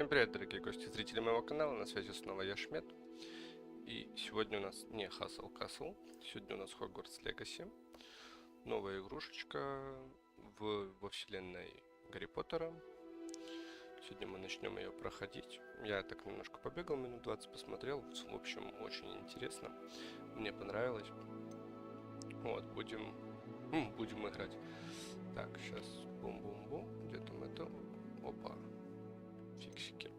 Всем привет, дорогие гости и зрители моего канала, на связи снова Я Shmed. И сегодня у нас не Hustle Castle, сегодня у нас Hogwarts Legacy. Новая игрушечка во вселенной Гарри Поттера. Сегодня мы начнем ее проходить. Я так немножко побегал, минут 20 посмотрел. В общем, очень интересно. Мне понравилось. Вот, будем играть. Так, сейчас бум-бум-бум. Где там это? Опа. Фиксики.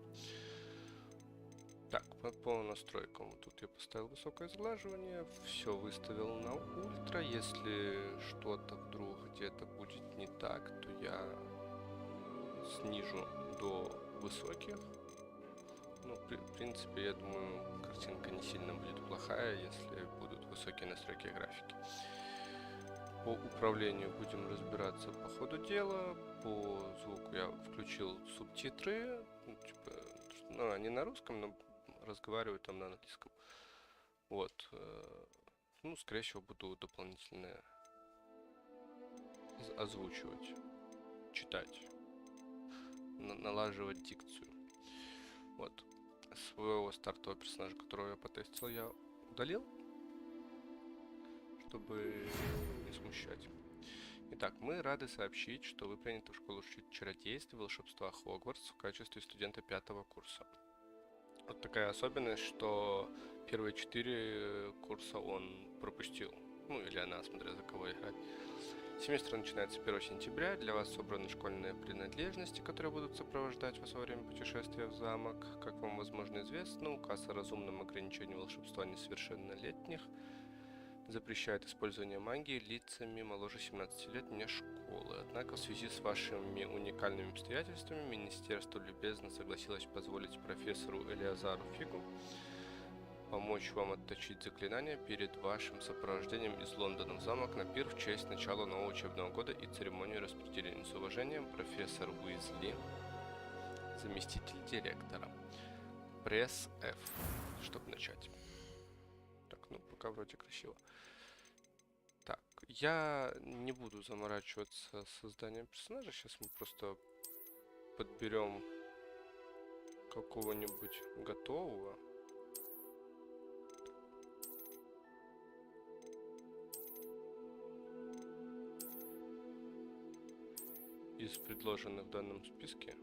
Так, по настройкам. Вот тут я поставил высокое сглаживание. Все выставил на ультра. Если что-то вдруг где-то будет не так, то я снижу до высоких. Ну, в принципе, я думаю, картинка не сильно будет плохая, если будут высокие настройки графики. По управлению будем разбираться по ходу дела. По звуку я включил субтитры. Они на русском, но разговаривают там на английском. Вот. Ну, скорее всего, буду дополнительно озвучивать, читать, налаживать дикцию. Вот. Своего стартового персонажа, которого я потестил, я удалил, чтобы не смущать. Итак, мы рады сообщить, что вы приняты в школу чародейства и волшебства Хогвартс в качестве студента 5-го курса. Вот такая особенность, что первые 4 курса он пропустил. Ну, или она, смотря за кого играть. Семестр начинается 1 сентября. Для вас собраны школьные принадлежности, которые будут сопровождать вас во время путешествия в замок. Как вам, возможно, известно, указ о разумном ограничении волшебства несовершеннолетних запрещает использование магии лицами моложе 17 лет вне школы. Однако в связи с вашими уникальными обстоятельствами министерство любезно согласилось позволить профессору Элиазару Фигу помочь вам отточить заклинания перед вашим сопровождением из Лондона в замок на пир в честь начала нового учебного года и церемонии распределения. С уважением, профессор Уизли, заместитель директора. Пресс F, чтобы начать. Так, ну пока вроде красиво. Так, я не буду заморачиваться с созданием персонажа. Сейчас мы просто подберем какого-нибудь готового. Из предложенных в данном списке.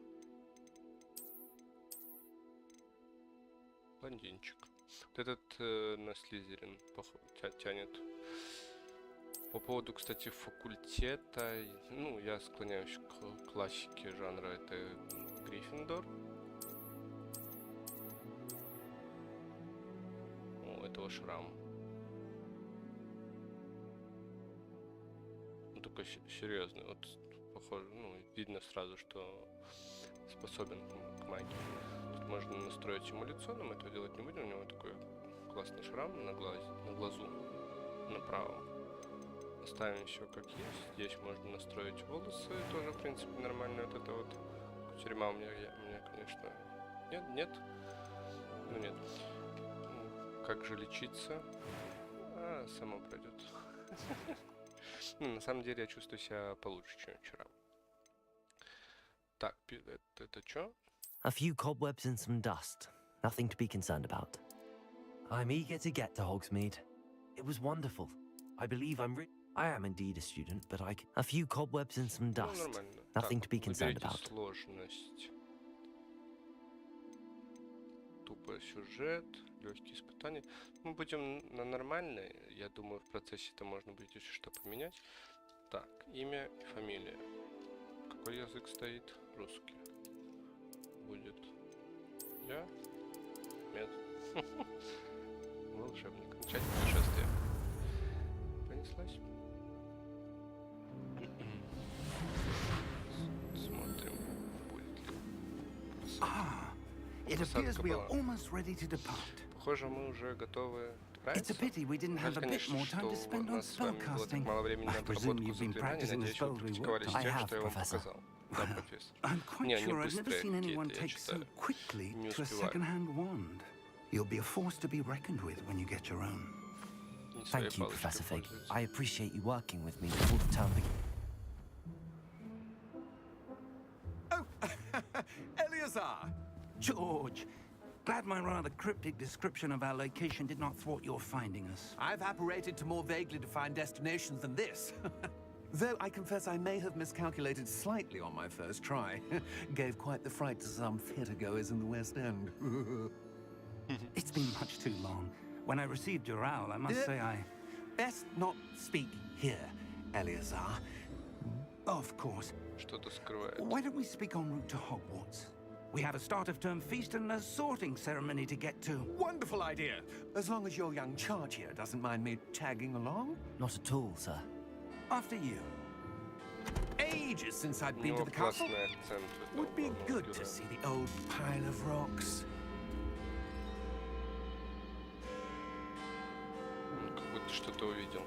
Блондинчик. Вот этот на Слизерин тянет. По поводу, кстати, факультета, ну, я склоняюсь к классике жанра, это Гриффиндор. У этого шрам. Он такой серьезный, вот похоже, ну, видно сразу, что способен к магии. Тут можно настроить ему лицо, но мы этого делать не будем, у него такой классный шрам на глазу, на правом. Оставим все как есть. Здесь можно настроить волосы, тоже в принципе нормально. Вот это вот кутерьма у меня, конечно, нет. Ну нет. Как же лечиться? Само пройдет. На самом деле я чувствую себя получше, чем вчера. Так, это что? A few cobwebs and some dust. Nothing to be concerned about. I'm eager to get to Hogsmeade. It was wonderful. I believe I am indeed a student, but a few cobwebs and some dust. Нормально. Nothing Так, to be concerned выберите about. сложность. Тупо сюжет, легкие испытания. Мы будем на нормальной. Я думаю, в процессе это можно будет еще что поменять. Так, имя и фамилия. Какой язык стоит? Русский. Будет Я Шмед. Волшебник. Начать путешествие. Понеслась. Смотрим, будет ли. It appears we are almost ready to depart. Похоже, мы уже готовы It's a pity we didn't have a bit more time to spend on spellcasting. I presume you've been practicing the spells we worked on. I have, Professor. I'm quite sure I've never seen anyone take so quickly to a second-hand wand. You'll be a force to be reckoned with when you get your own. Thank you, Professor Fig. I appreciate you working with me all the time. Oh, Eleazar! George, glad my rather cryptic description of our location did not thwart your finding us. I've apparated to more vaguely defined destinations than this. Though I confess I may have miscalculated slightly on my first try. Gave quite the fright to some theatregoers in the West End. It's been much too long. When I received your owl, I must say I... Best not speak here, Eleazar. Of course. Что-то скрывает. Why don't we speak en route to Hogwarts? We have a start-of-term feast and a sorting ceremony to get to. Wonderful idea! As long as your young charge here doesn't mind me tagging along. Not at all, sir. After you. Ages since I've been to the castle. Would be good to see the old pile of rocks. Как будто что-то увидел.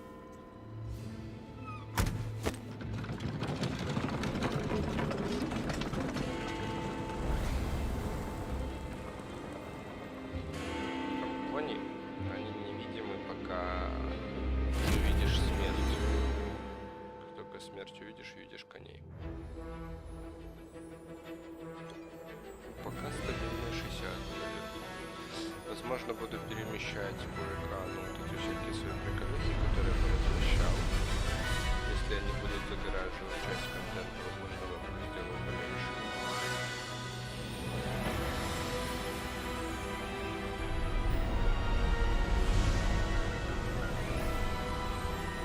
Кони, они невидимы, пока не увидишь смерть. Как только смерть увидишь, видишь коней. Пока стабильно 60. Возможно, буду перемещать по экрану вот эти всякие свои приколюхи, которые я поразмещал. Если они будут загораживать часть контента, возможно, я сделаю поменьше.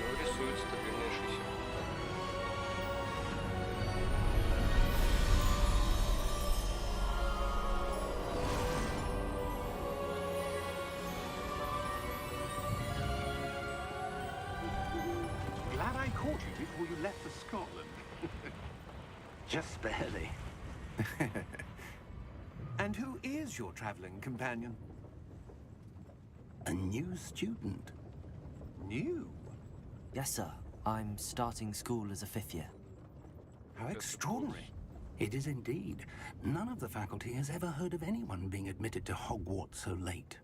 Ну, рисует стабильные 60. Glad I caught you before you left for Scotland. Just barely. And who is your traveling companion? A new student. New? Yes, sir. I'm starting school as a 5th year. How extraordinary. It is indeed. None of the faculty has ever heard of anyone being admitted to Hogwarts so late.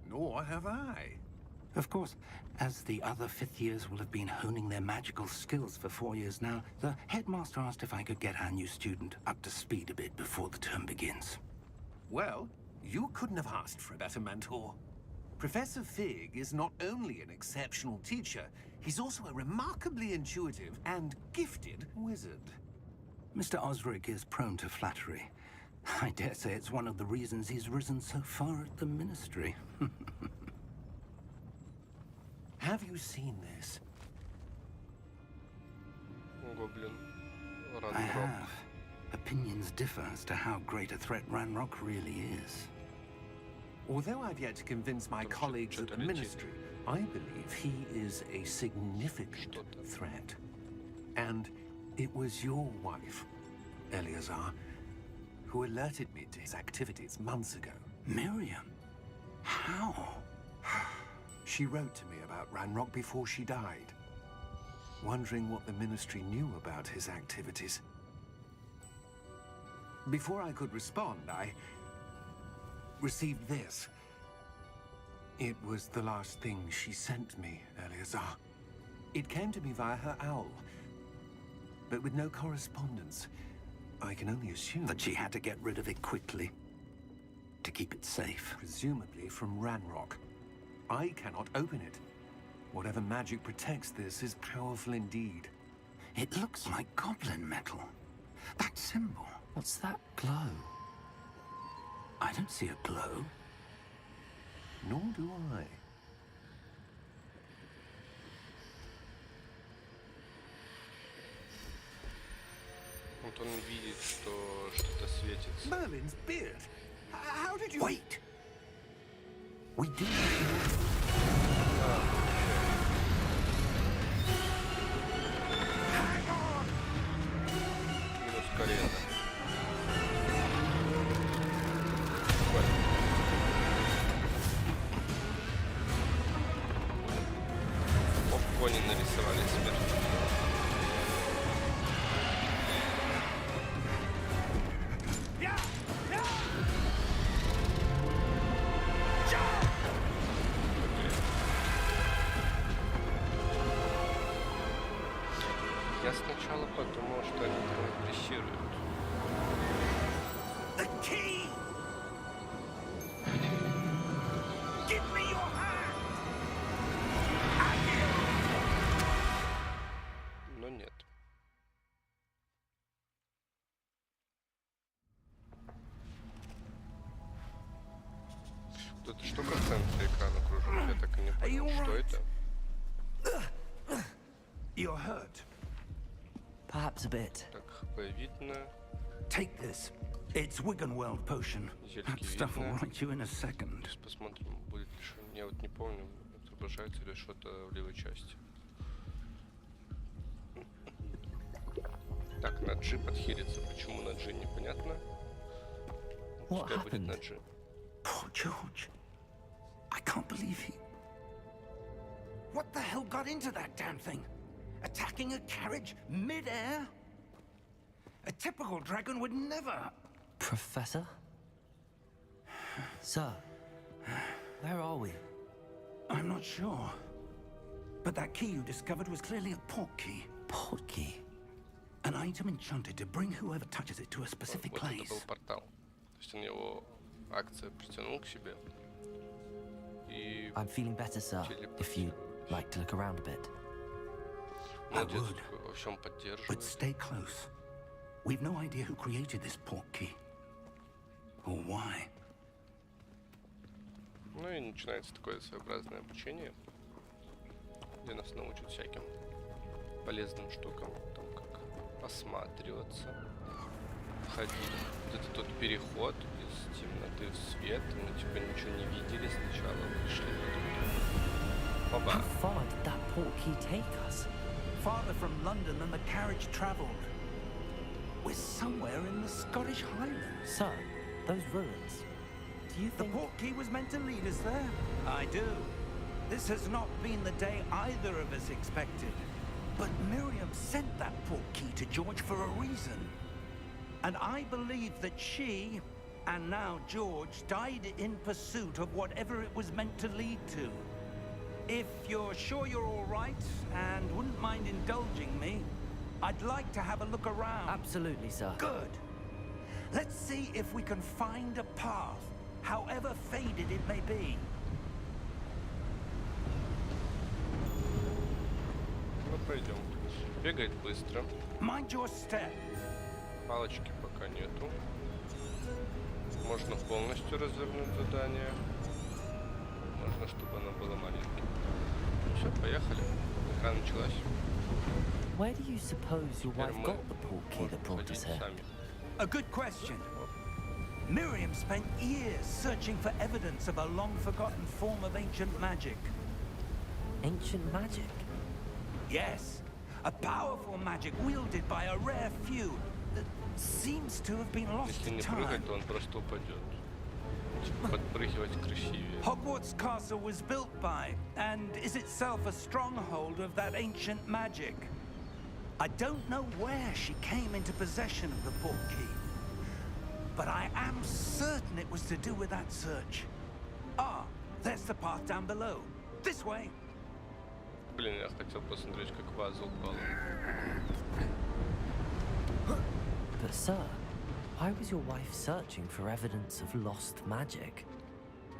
Nor have I. Of course, as the other 5th years will have been honing their magical skills for 4 years now, the headmaster asked if I could get our new student up to speed a bit before the term begins. Well, you couldn't have asked for a better mentor. Professor Fig is not only an exceptional teacher, he's also a remarkably intuitive and gifted wizard. Mr. Osric is prone to flattery. I dare say it's one of the reasons he's risen so far at the ministry. Have you seen this? Гоблин. I have. Opinions differ as to how great a threat Ranrock really is. Although I've yet to convince my colleagues at the ministry, I believe he is a significant threat. And it was your wife, Eleazar, who alerted me to his activities months ago. Miriam? How? She wrote to me about Ranrock before she died, wondering what the ministry knew about his activities. Before I could respond, I received this. It was the last thing she sent me, Eleazar. It came to me via her owl, but with no correspondence. I can only assume that she had to get rid of it quickly to keep it safe. Presumably from Ranrock. I cannot open it. Whatever magic protects this is powerful indeed. It looks like goblin metal. That symbol. What's that glow? I don't see a glow. Nor do I. Вот он видит, что что-то светится. Merlin's beard. How did you... Wait! We do Hang on! Минус колено. Оп, кони нарисовали смерть. Я сначала подумал, что они там агрессируют. The key! Are you all Что right? это? You're hurt. Perhaps a bit. Так, хп видно. Take this. It's Wiggenweld potion. Зельки That stuff will видно. right you in a second. Сейчас посмотрим, будет ли что. Я вот не помню, отображается ли что-то в левой части. Так, на G подхилится. Почему на G, непонятно. What Пускай будет на happened? G. Poor George. I can't believe he... What the hell got into that damn thing? Attacking a carriage mid-air? A typical dragon would never... Professor? Sir, where are we? I'm not sure. But that key you discovered was clearly a port key. Port key. An item enchanted to bring whoever touches it to a specific Вот это был place. портал. То есть он его акция притянул к себе. И I'm feeling better, sir, if you'd like to look around a bit. молодец, would. во всем But поддерживает. stay close. We've no idea who created this port key. Or why. Ну и начинается такое своеобразное обучение, где нас научат всяким полезным штукам, там как осматриваться, ходить. Вот это тот переход из темноты в свет, мы типа ничего не видели сначала, вышли How Оба. far did that port key take us? Farther from London than the carriage travelled. We're somewhere in the Scottish Highlands. Sir, those ruins. Do you The think... port key was meant to lead us there? I do. This has not been the day either of us expected. But Miriam sent that port key to George for a reason. And I believe that she, and now George, died in pursuit of whatever it was meant to lead to. If you're sure you're all right and wouldn't mind indulging me, I'd like to have a look around. Absolutely, sir. Good. Let's see if we can find a path, however faded it may be. Ну пойдем. Бегает быстро. Mind your step. Палочки пока нету. Можно полностью развернуть задание. Можно, чтобы оно было маленьким. Все, поехали. Игра началась. Where do you suppose your Теперь wife мы got the port key that можем brought ходить us here? сами. A good question. Miriam spent years searching for evidence of a long-forgotten form of ancient magic. Ancient magic? Yes, a powerful magic wielded by a rare few that seems to have been lost Если to не time. прыгать, то он просто упадет. Типа подпрыгивать красивее. Hogwarts Castle was built by, and is itself a stronghold of that ancient magic. I don't know where she came into possession of the port key, but I am certain it was to do with that search. Ah, there's the path down below. This way. Блин, я хотел посмотреть, как ваза упала. But sir, why was your wife searching for evidence of lost magic?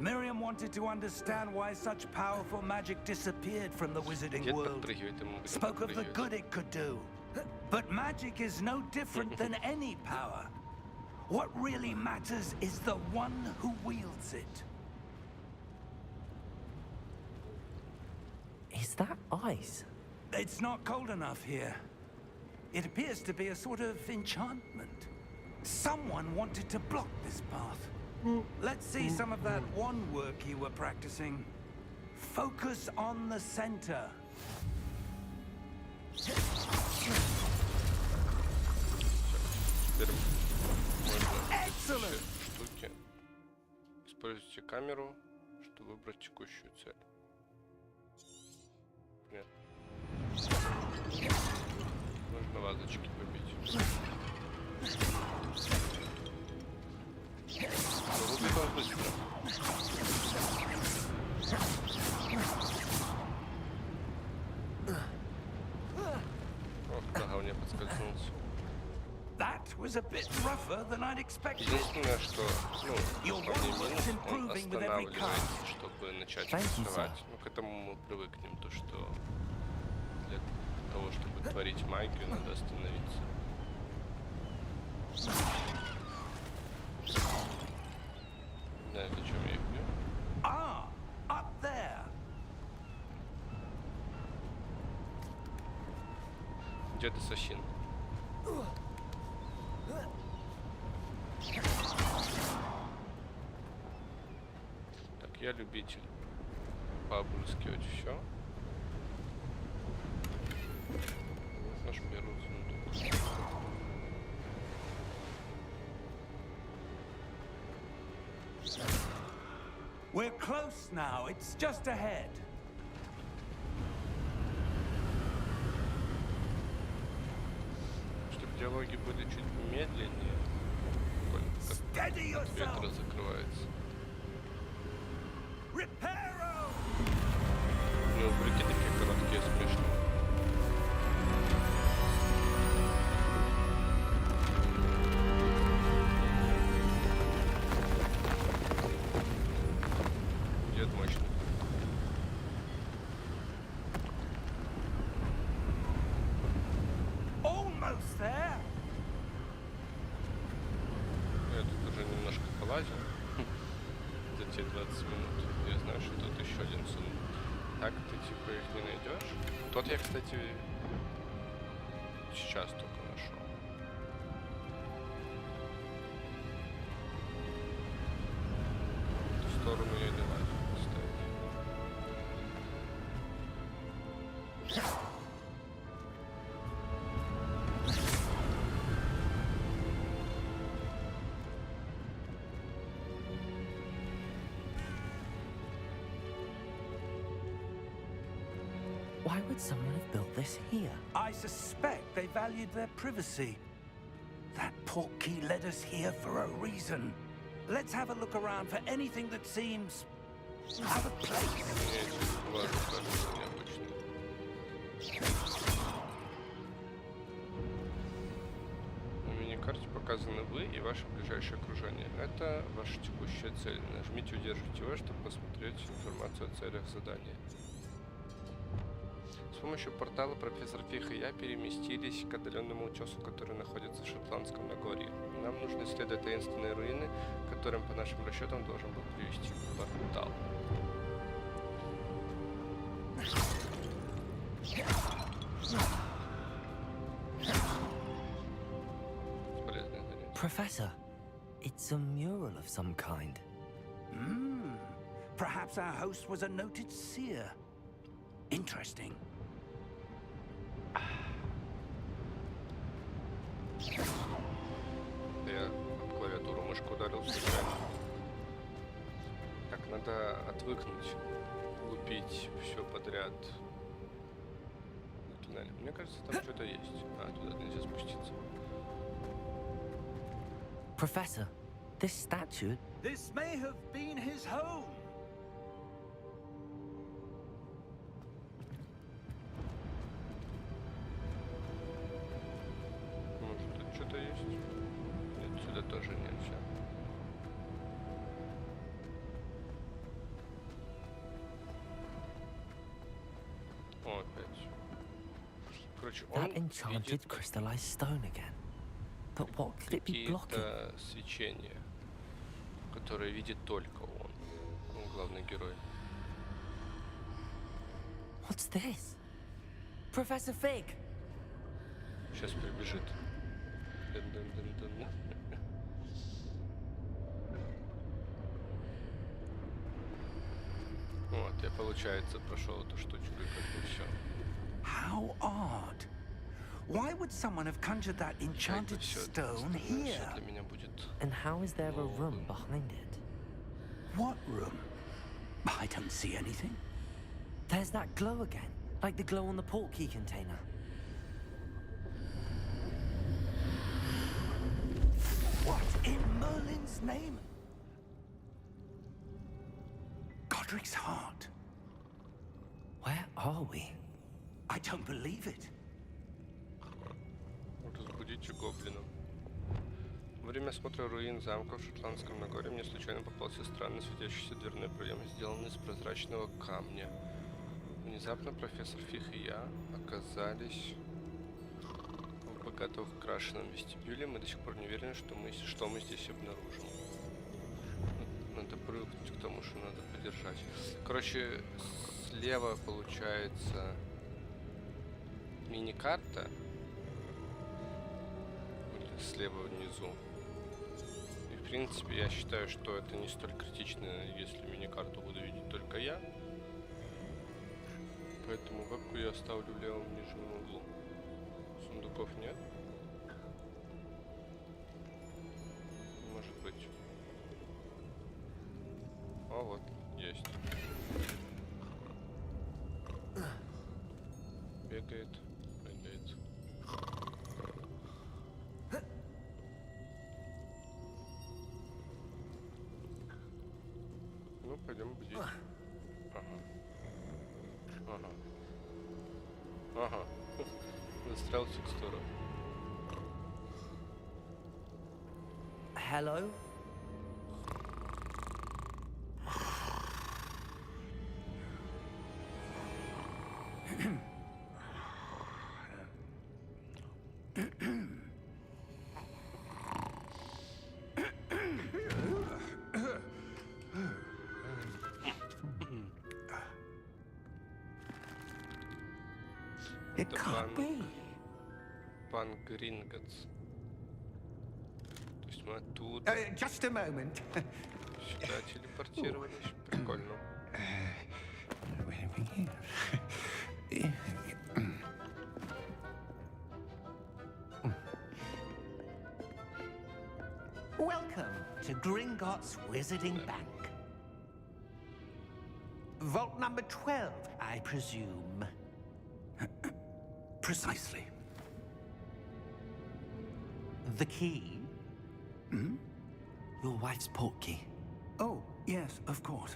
Miriam wanted to understand why such powerful magic disappeared from the wizarding Дед world. подпрыгивает, и мы будем Spoke of the подпрыгивать. good it could do. But magic is no different than any power. What really matters is the one who wields it. Is that ice? It's not cold enough here. It appears to be a sort of enchantment. Someone wanted to block this path. Let's see some of that one work you were practicing. Focus on the center. Теперь можно Excellent! все штуки. Используйте камеру, чтобы выбрать текущую цель. Нет. Нужно вазочки побить. Но рубит он быстро. Ох, ага, мне подскользнулся. That was a bit rougher than I'd expected. Единственное, что, ну, Your вполне work минус, is он improving with every останавливается, cast. чтобы начать Thank you, рисовать. sir. Ну, к этому мы привыкнем, то, что для того, чтобы творить магию, надо остановиться. Не знаю, зачем я их бью. Ah, up there. Дед ассасин. Так, я любитель пообрыскивать все. Вот наш первый сундук. We're close now. It's just ahead. Чтобы диалоги были чуть медленнее. Только от ветра закрывается. Ну, брюки такие короткие, смешные. Дед мощный. Almost there. Я тут уже немножко полазил за те 20 минут. Я знаю, что тут еще один сундук. Так ты типа их не найдешь. Тот я, кстати, сейчас только нашел. В ту сторону я не лазил, кстати. Why would someone have built this here? I suspect they valued their privacy. That portkey led us here for a reason. Let's have a look around for anything that seems out of place. Мне эти глаза кажутся необычными. На миникарте показаны вы и ваше ближайшее окружение. Это ваша текущая цель. Нажмите удержите его, чтобы посмотреть информацию о целях задания. С помощью портала профессор Фих и я переместились к отдаленному утесу, который находится в Шотландском Нагорье. Нам нужно исследовать таинственные руины, которым по нашим расчетам должен был привести портал. Полезное занятие. Professor, it's a mural of some kind. Perhaps our host was a noted seer. Interesting. Я об клавиатуру мышку ударил случайно. Так, надо отвыкнуть лупить все подряд. Мне кажется, там что-то есть. А, туда нельзя спуститься. Professor, this statue... This may have been his home. Может, тут что-то есть? Нет, сюда тоже нельзя. О, опять. Короче, он That enchanted видит crystallized stone again. But what could it be blocking? какие-то свечения, которые видит только он, главный герой. What's this? Professor Fig! Сейчас прибежит. Дын-дын-дын-дын. Вот, я, получается, прошел эту штучку и как бы все. How odd. Why would someone have conjured that enchanted stone here? Все для меня будет. And how is there a room behind it? What room? I don't see anything. There's that glow again, like the glow on the portkey container. What in Merlin's name? Godric's heart. Where are we? I don't believe it. Разбудите гоблинов. Во время осмотра руин замка в Шотландском Нагорье мне случайно попался странный светящийся дверной проем, сделанный из прозрачного камня. Внезапно профессор Фих и я оказались в богато украшенном вестибюле. Мы до сих пор не уверены, что мы здесь обнаружим. Надо привыкнуть к тому, что надо подержать. Короче, слева получается мини-карта, слева внизу. И в принципе я считаю, что это не столь критично, если мини-карту буду видеть только я. Поэтому вебку я оставлю в левом нижнем углу. Сундуков нет. Может быть. А вот, есть. Бегает, бегает. Ну, пойдем будить. Ага. Ага. Ага. Застрял в текстуру. Hello? It can't be. Пан Гринготс. То есть мы оттуда Just a moment. сюда телепортировались. Прикольно. Welcome to Gringotts Wizarding Bank. Vault number 12, I presume. Precisely. The key? Your wife's portkey. Oh, yes, of course.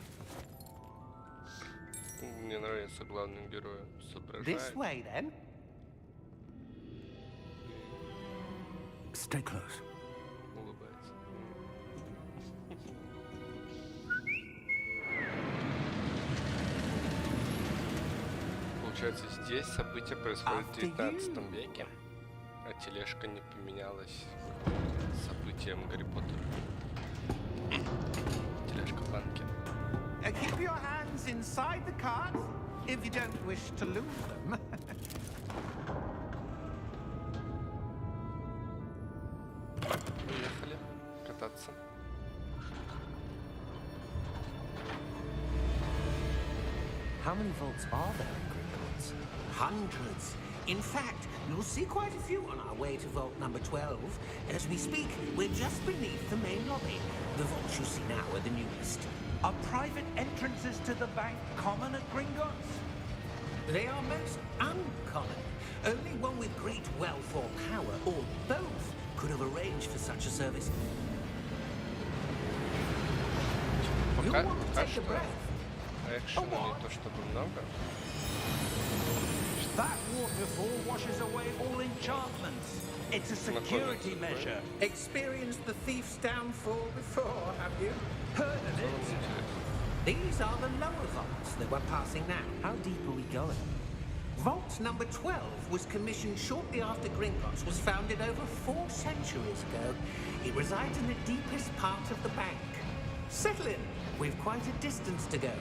Мне нравится главным героем. This Соображает. way, then. Stay close. Улыбается. Получается, здесь события происходят в 19 веке, а тележка не поменялась с событием Гарри Поттера. Тележка в банке. Keep your hands inside the cart if you don't wish to lose them. Поехали кататься. How many vaults are there in Gringotts? Hundreds. In fact, you'll see quite a few on our way to vault number 12. As we speak, we're just beneath the main lobby. The vaults you see now are the newest. Are private entrances to the bank common at Gringotts? They are most uncommon. Only one with great wealth or power, or both, could have arranged for such a service. You'll Пока, want to пока take a что breath. экшена не то чтобы много. That waterfall washes away all enchantments. It's a security measure. Experienced the thief's downfall before, have you? Heard of it? These are the lower vaults that we're passing now. How deep are we going? Vault number 12 was commissioned shortly after Gringotts was founded over 4 centuries ago. It resides in the deepest part of the bank. Settle in. We've quite a distance to go.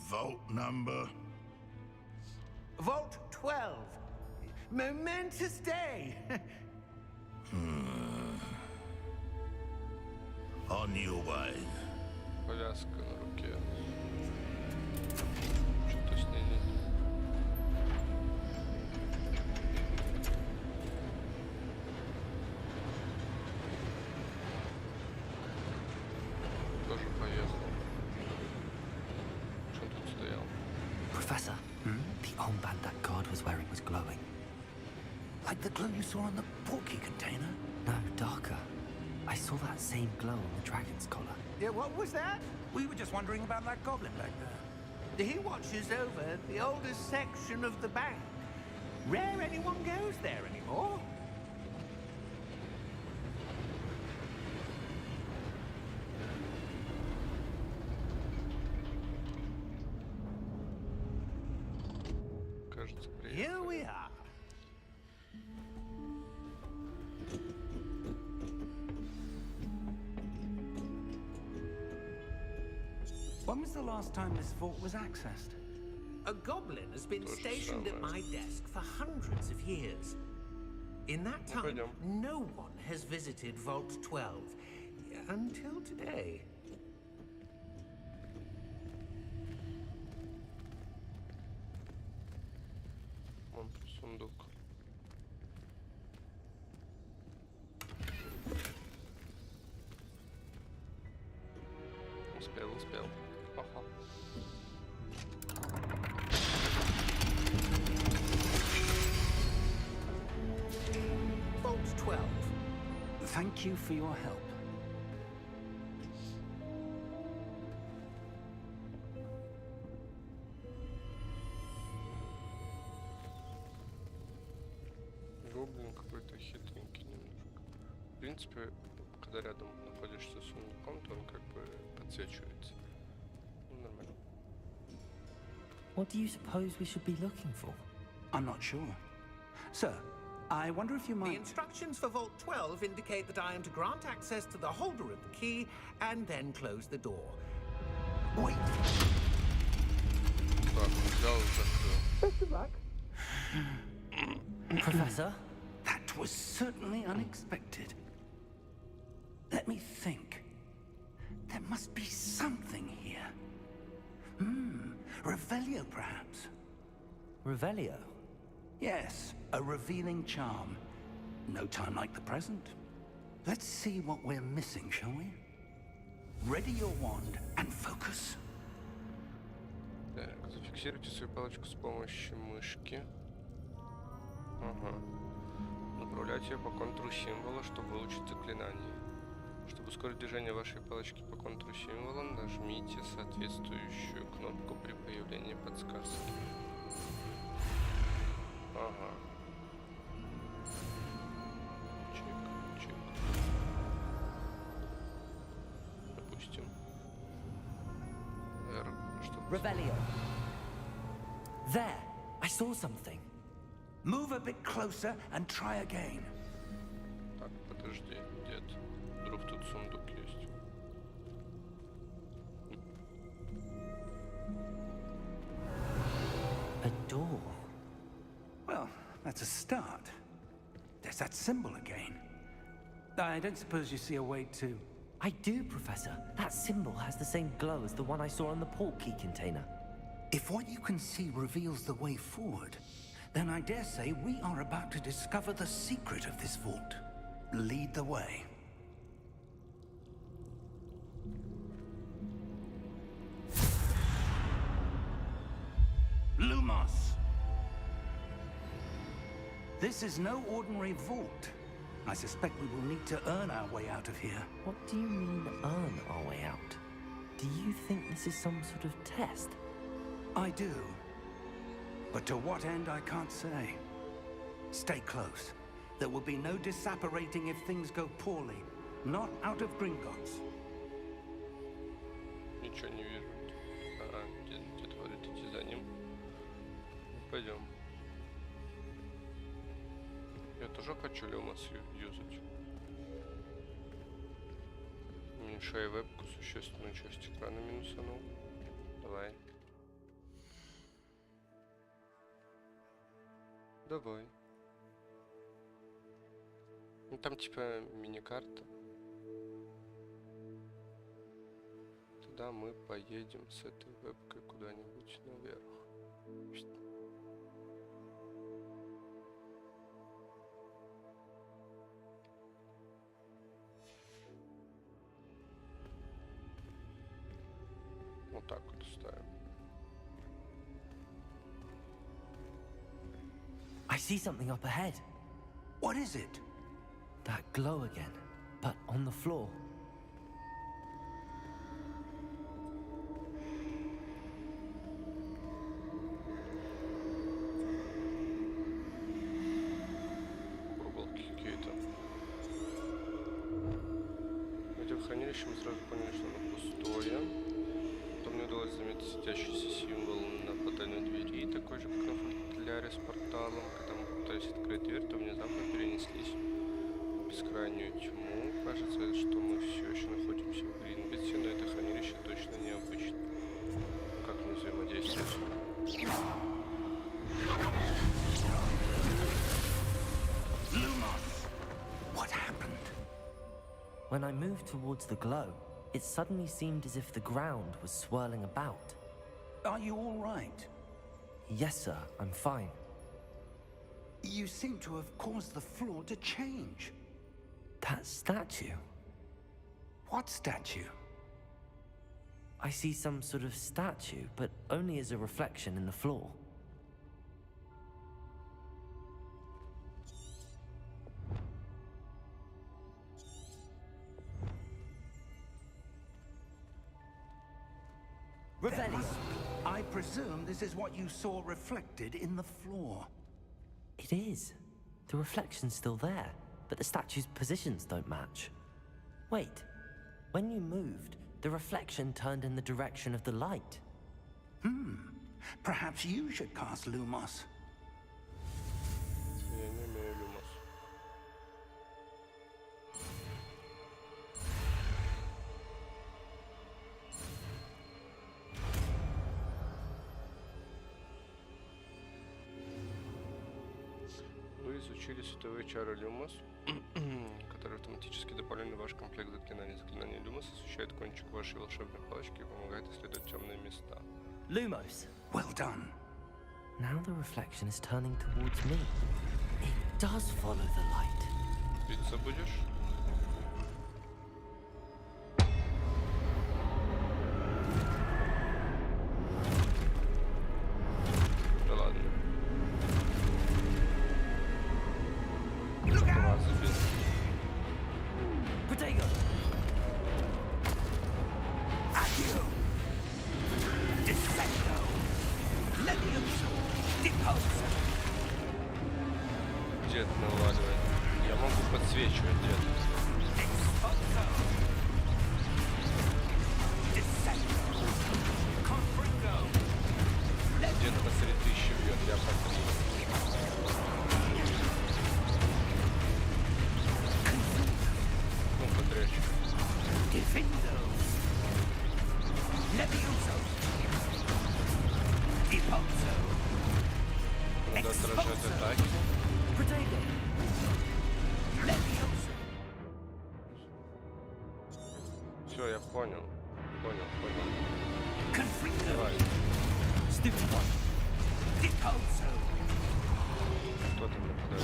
Vault number. Vault 12. Momentous day. On your way. Повязка на руке. Что-то с ней нет. Тоже поехал. Что он тут стоял? Professor, the armband that guard was wearing was glowing. Like the glow you saw on the portkey container? No, darker. I saw that same glow on the dragon's collar. Yeah, what was that? We were just wondering about that goblin back there. He watches over the oldest section of the bank. Rare anyone goes there anymore. Кажется, Here приехали. we are. When was the last time this vault was accessed? A goblin has been То же stationed at самое. my desk for hundreds of years. In that Ну, time, пойдем. no one has visited Vault 12 until today. Вон сундук. Успел. Ага. Vault 12. Thank you for your help. Гоблин какой-то хитренький немножко. В принципе, когда рядом находишься с сундуком, то он как бы подсвечивается. Ну, нормально. What do you suppose we should be looking for? I'm not sure. Sir, I wonder if you The might... instructions for Vault 12 indicate that I am to grant access to the holder of the key and then close the door. Wait! Так, взял и закрыл. Professor? That was certainly unexpected. Let me think. There must be something here. Revelio, perhaps? Revelio? Yes, a revealing charm. No time like the present. Let's see what we're missing, shall we? Ready your wand and focus. Так, зафиксируйте свою палочку с помощью мышки. Ага. Направляйте ее по контуру символа, чтобы выучить заклинание. Чтобы ускорить движение вашей палочки по контуру символа, нажмите соответствующую кнопку при появлении подсказки. Ага. Чик. Допустим. R, чтобы... Revelio. There! I saw something. Move a bit closer and try again. Так, подожди, дед. Вдруг тут сундук есть. A door. Well, that's a start. There's that symbol again. I don't suppose you see a way to... I do, Professor. That symbol has the same glow as the one I saw on the port key container. If what you can see reveals the way forward, then I dare say we are about to discover the secret of this vault. Lead the way. Lumos! This is no ordinary vault. I suspect we will need to earn our way out of here. What do you mean, earn our way out? Do you think this is some sort of test? I do. But to what end, I can't say. Stay close. There will be no disapparating if things go poorly. Not out of Gringotts. Ничего не вижу. Ага, где творит, иди за ним. Пойдем. Я тоже хочу Lumos юзать. Уменьшай вебку, существенную часть экрана минусанул. Давай. Давай. Ну там типа мини-карта. Тогда мы поедем с этой вебкой куда-нибудь наверх. Вот так вот ставим. I see something up ahead. What is it? That glow again, but on the floor. Прогулки какие-то. Этим хранилищем мы сразу поняли, что оно пустое. Потом мне удалось заметить светящийся символ на потайной двери, такой же, как на футляре с порталом. Когда мы пытались открыть дверь, то внезапно перенеслись в бескрайнюю тьму. Кажется, что мы все еще находимся в Гринготте, но это хранилище точно необычно. When I moved towards the glow, it suddenly seemed as if the ground was swirling about. Are you all right? Yes, sir, I'm fine. You seem to have caused the floor to change. That statue? What statue? I see some sort of statue, but only as a reflection in the floor. Revelio. I presume this is what you saw reflected in the floor. It is. The reflection's still there, but the statue's positions don't match. Wait, when you moved, the reflection turned in the direction of the light. Perhaps you should cast Lumos. Я не умею люмос. Вы изучили световые чары Люмос, которые автоматически добавлены в ваш комплект заклинаний. Заклинание Люмос освещает кончик вашей волшебной палочки и помогает исследовать темные места. Lumos. Well done. Now the reflection is turning towards me. It does follow the light. Биться будешь? Да ладно. Класс, забил. Potato. Accio. Descendo. Levioso. Deposo. Дед наваливает. Я могу подсвечивать, дед. Exposo. Descendo. Confringo. Дед посреди тысячи бьет, я под 3. Ну, подрежь. Defendo. Levioso. Deposo. Надо отражать атаки. Potato. Levioso. Все, я понял. Понял. Confringo. Давай. Stupid one. Deposo. Кто там нападает?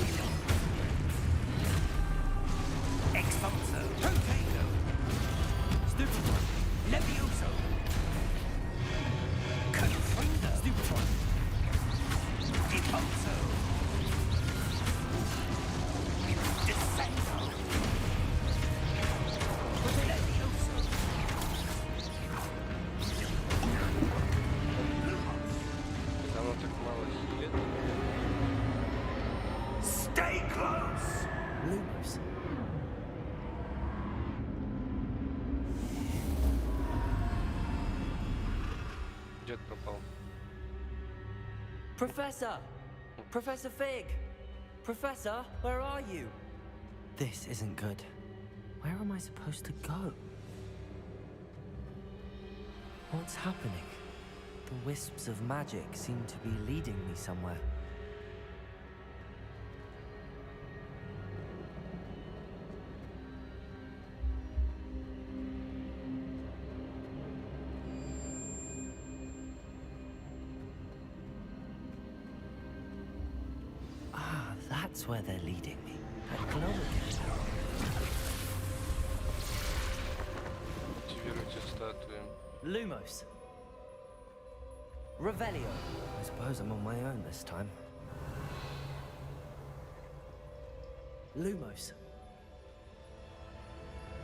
Exposo. Potato. Stupid one. Levioso. Confringo. Stupid one. Deposo. Descendo. Levioso. Там он так мало хилит. Stay close. Lumos. Дед пропал. Professor! Professor Fig! Professor, where are you? This isn't good. Where am I supposed to go? What's happening? The wisps of magic seem to be leading me somewhere. Ah, that's where they're leading me. That glow again. Активируйте статуи. Lumos. Revelio. I suppose I'm on my own this time. Lumos.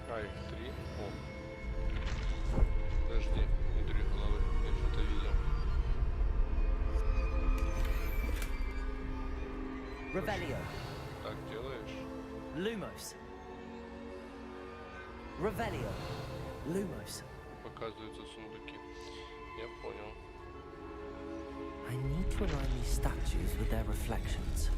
А, их 3. О. Подожди, не дури головы. Я что-то видел. Revelio. Так делаешь? Lumos. Revelio. Lumos. Показываются сундуки. Я понял. I need to align these statues with their reflections.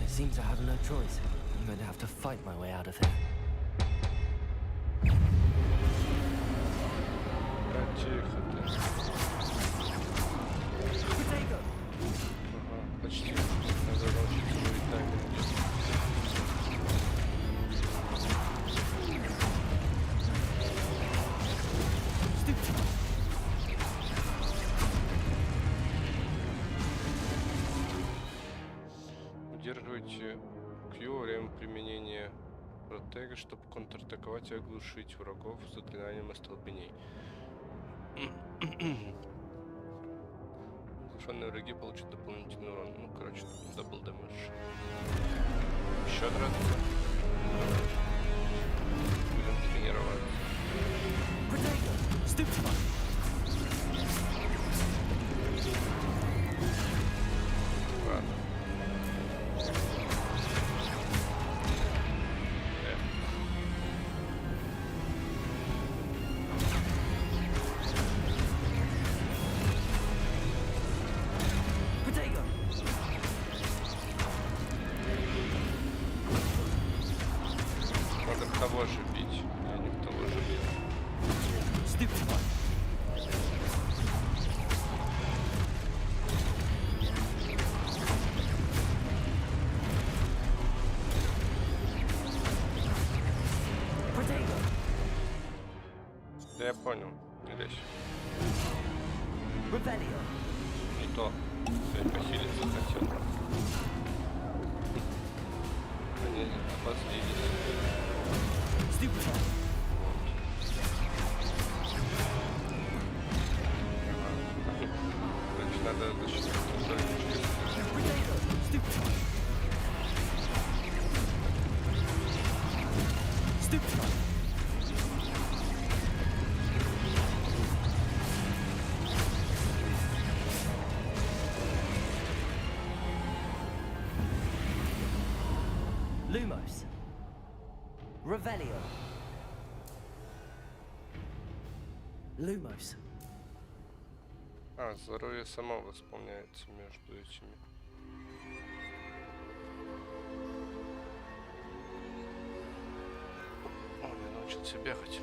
It seems I have no choice. I'm going to have to fight my way out of here. Да тихо ты. Potato! Ага. удерживайте Q во время применения протега, чтобы контратаковать и оглушить врагов с заклинанием остолбеней. Оглушенные враги получат дополнительный урон. Ну, короче, дабл дэмэдж. Еще драться. Будем тренироваться. Ладно. Надо в того же бить. Я не в того же бил. Да я понял. Не лезь. Не то. Я похилиться хотел. Они обозлились. Значит, надо защитить Lumos. Revelio. Lumos. А, здоровье само восполняется между этими. О, я научился бегать.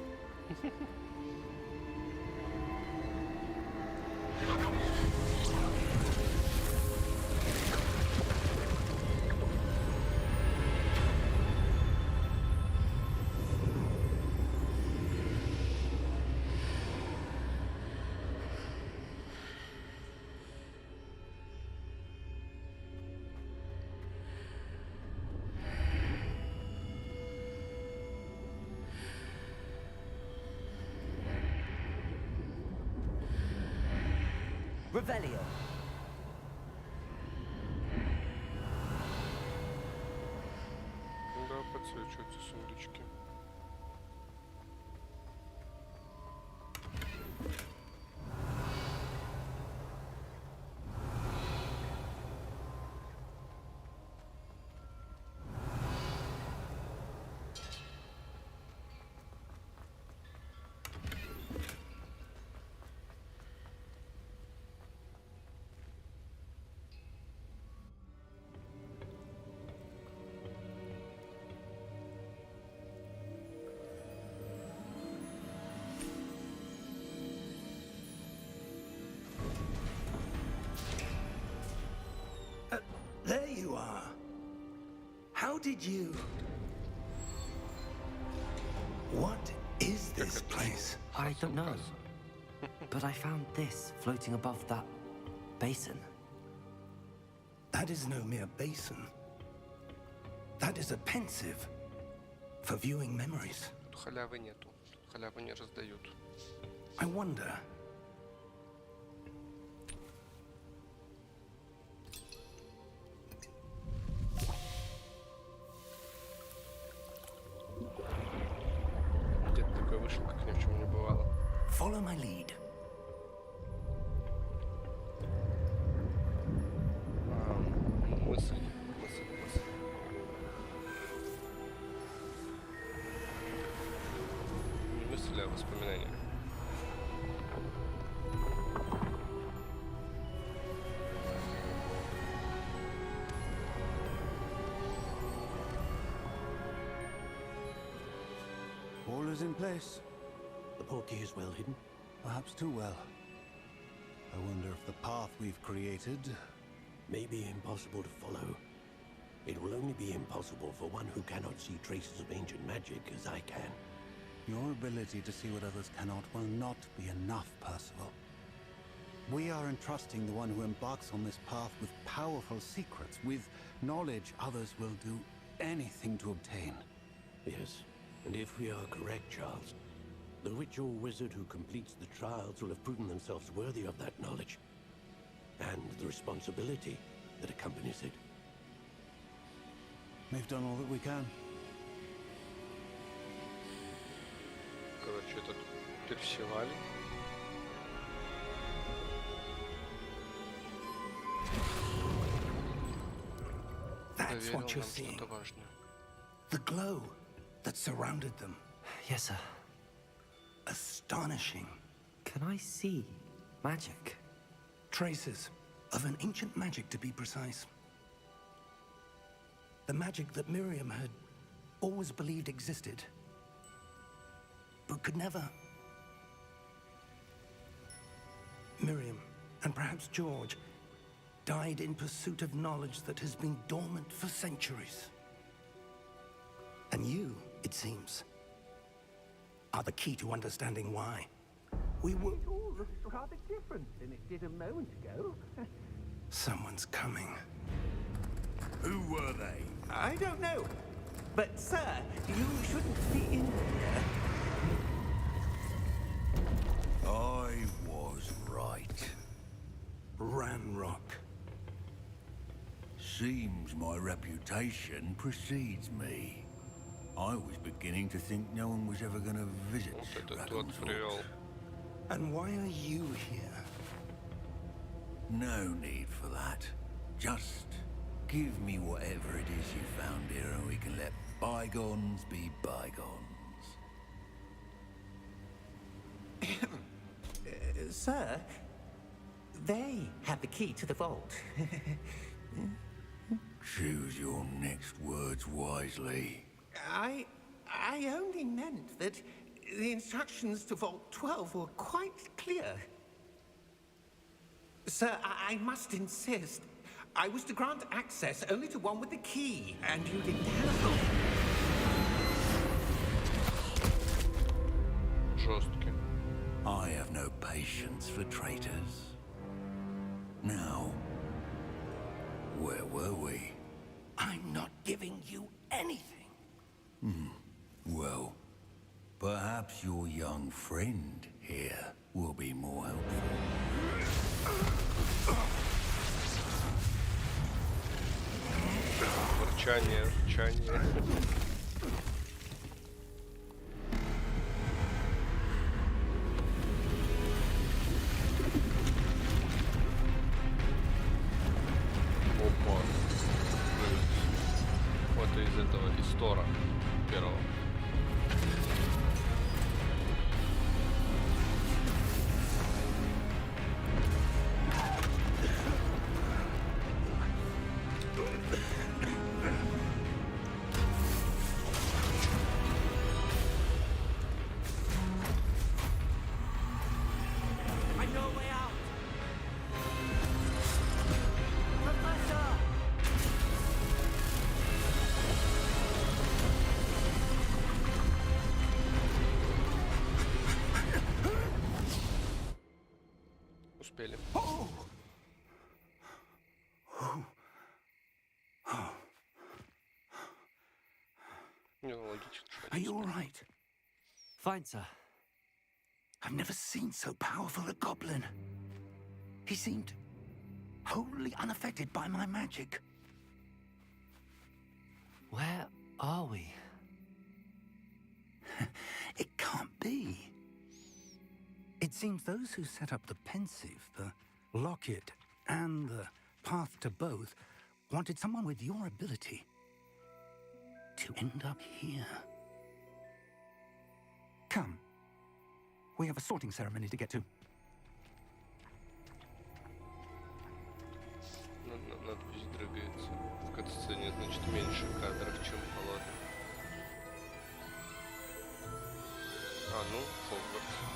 Revelio. Да, подсвечиваются сундучки. There you are. How did you... What is this place? I don't know. But I found this floating above that basin. That is no mere basin. That is a pensive for viewing memories. Тут халявы нету. Тут халяву не раздают. I wonder... Дед такой вышел, как ни в чем не бывало. Follow my lead. Мысль. Не мысль, а воспоминания. All is in place. The portkey is well hidden. Perhaps too well. I wonder if the path we've created... May be impossible to follow. It will only be impossible for one who cannot see traces of ancient magic as I can. Your ability to see what others cannot will not be enough, Percival. We are entrusting the one who embarks on this path with powerful secrets, with knowledge others will do anything to obtain. Yes, and if we are correct, Charles, the ritual wizard who completes the trials will have proven themselves worthy of that knowledge, and the responsibility that accompanies it. We've done all that we can. Короче, этот Персиваль. That's what you're seeing. The glow that surrounded them. Yes, sir. Astonishing. Can I see magic? Traces of an ancient magic, to be precise. The magic that Miriam had always believed existed, but could never. Miriam, and perhaps George, died in pursuit of knowledge that has been dormant for centuries. And you, it seems, are the key to understanding why. We were... It all looks rather different than it did a moment ago. Someone's coming. Who were they? I don't know. But, sir, you shouldn't be in here. I was right. Ranrock. Seems my reputation precedes me. I was beginning to think no one was ever going to visit Вот это тот привел. And why are you here? No need for that. Just give me whatever it is you found here and we can let bygones be bygones. Sir, they have the key to the vault. Choose your next words wisely. I only meant that the instructions to Vault 12 were quite clear. Sir, I must insist. I was to grant access only to one with the key, and you didn't have. Жесткий. I have no patience for traitors. Now, where were we? I'm not giving you anything. Well, perhaps your young friend here will be more helpful. Рычание, рычание. Опа. Вот из этого, из Тора первого. Успели. Не, ну логично. Are you all right? Fine, sir. I've never seen so powerful a goblin. He seemed wholly unaffected by my magic. Where are we? It can't be. It seems those who set up the pensive, the locket, and the path to both wanted someone with your ability to end up here. Come. We have a sorting ceremony to get to. Надпись дрыгается. В катсцене, значит, меньше кадров, чем положено. А, ну, Хогвартс.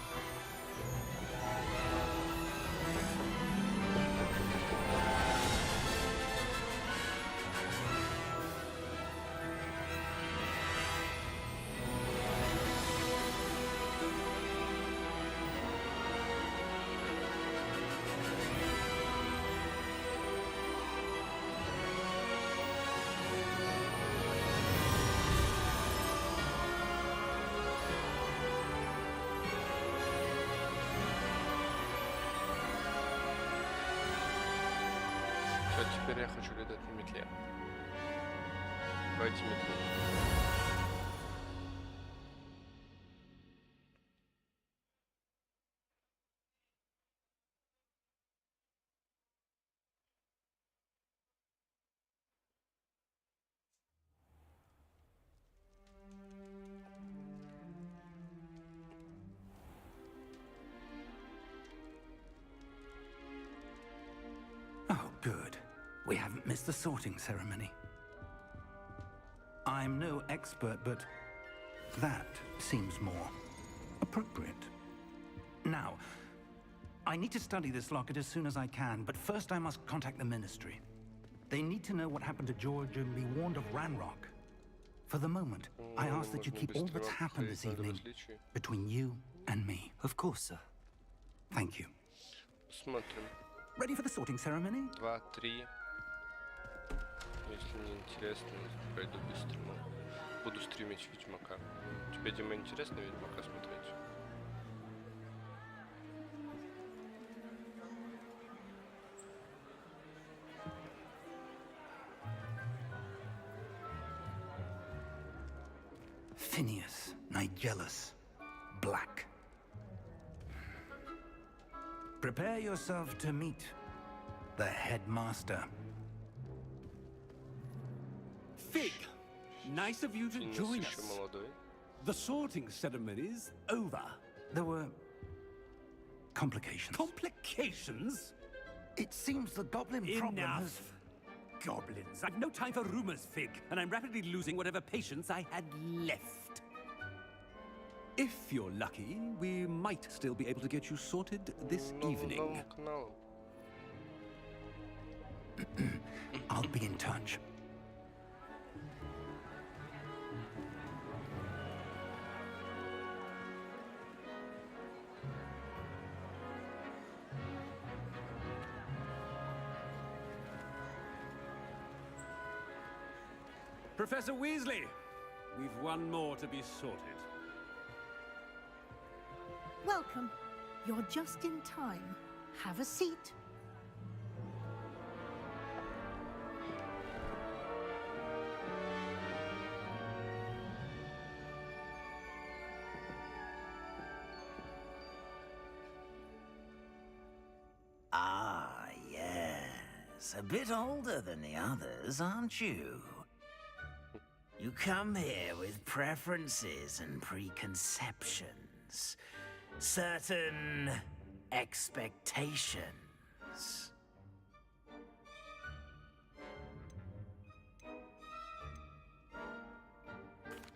А теперь я хочу летать на метле. Давайте метлу. Oh, good. We haven't missed the sorting ceremony. I'm no expert, but that seems more appropriate. Now, I need to study this locket as soon as I can, but first I must contact the Ministry. They need to know what happened to George and be warned of Ranrock. For the moment, I ask that you keep all that's happened this evening between you and me. Of course, sir. Thank you. Посмотрим. Ready for the sorting ceremony? 2, 3. Если не интересно, пойду без стрима. Буду стримить Ведьмака. Тебе, Дима, интересно Ведьмака смотреть? Phineas, Nigellus, Black. Prepare yourself to meet the headmaster. Fig, nice of you to Финес join еще us. молодой. The sorting ceremony's over. There were complications. Complications? It seems the goblin problem has... Enough. Goblins. I've no time for rumors, Fig, and I'm rapidly losing whatever patience I had left. If you're lucky, we might still be able to get you sorted this evening. Новому каналу. I'll be in touch. Professor Weasley, we've one more to be sorted. Welcome. You're just in time. Have a seat. Ah, yes. A bit older than the others, aren't you? You come here with preferences and preconceptions. Certain expectations.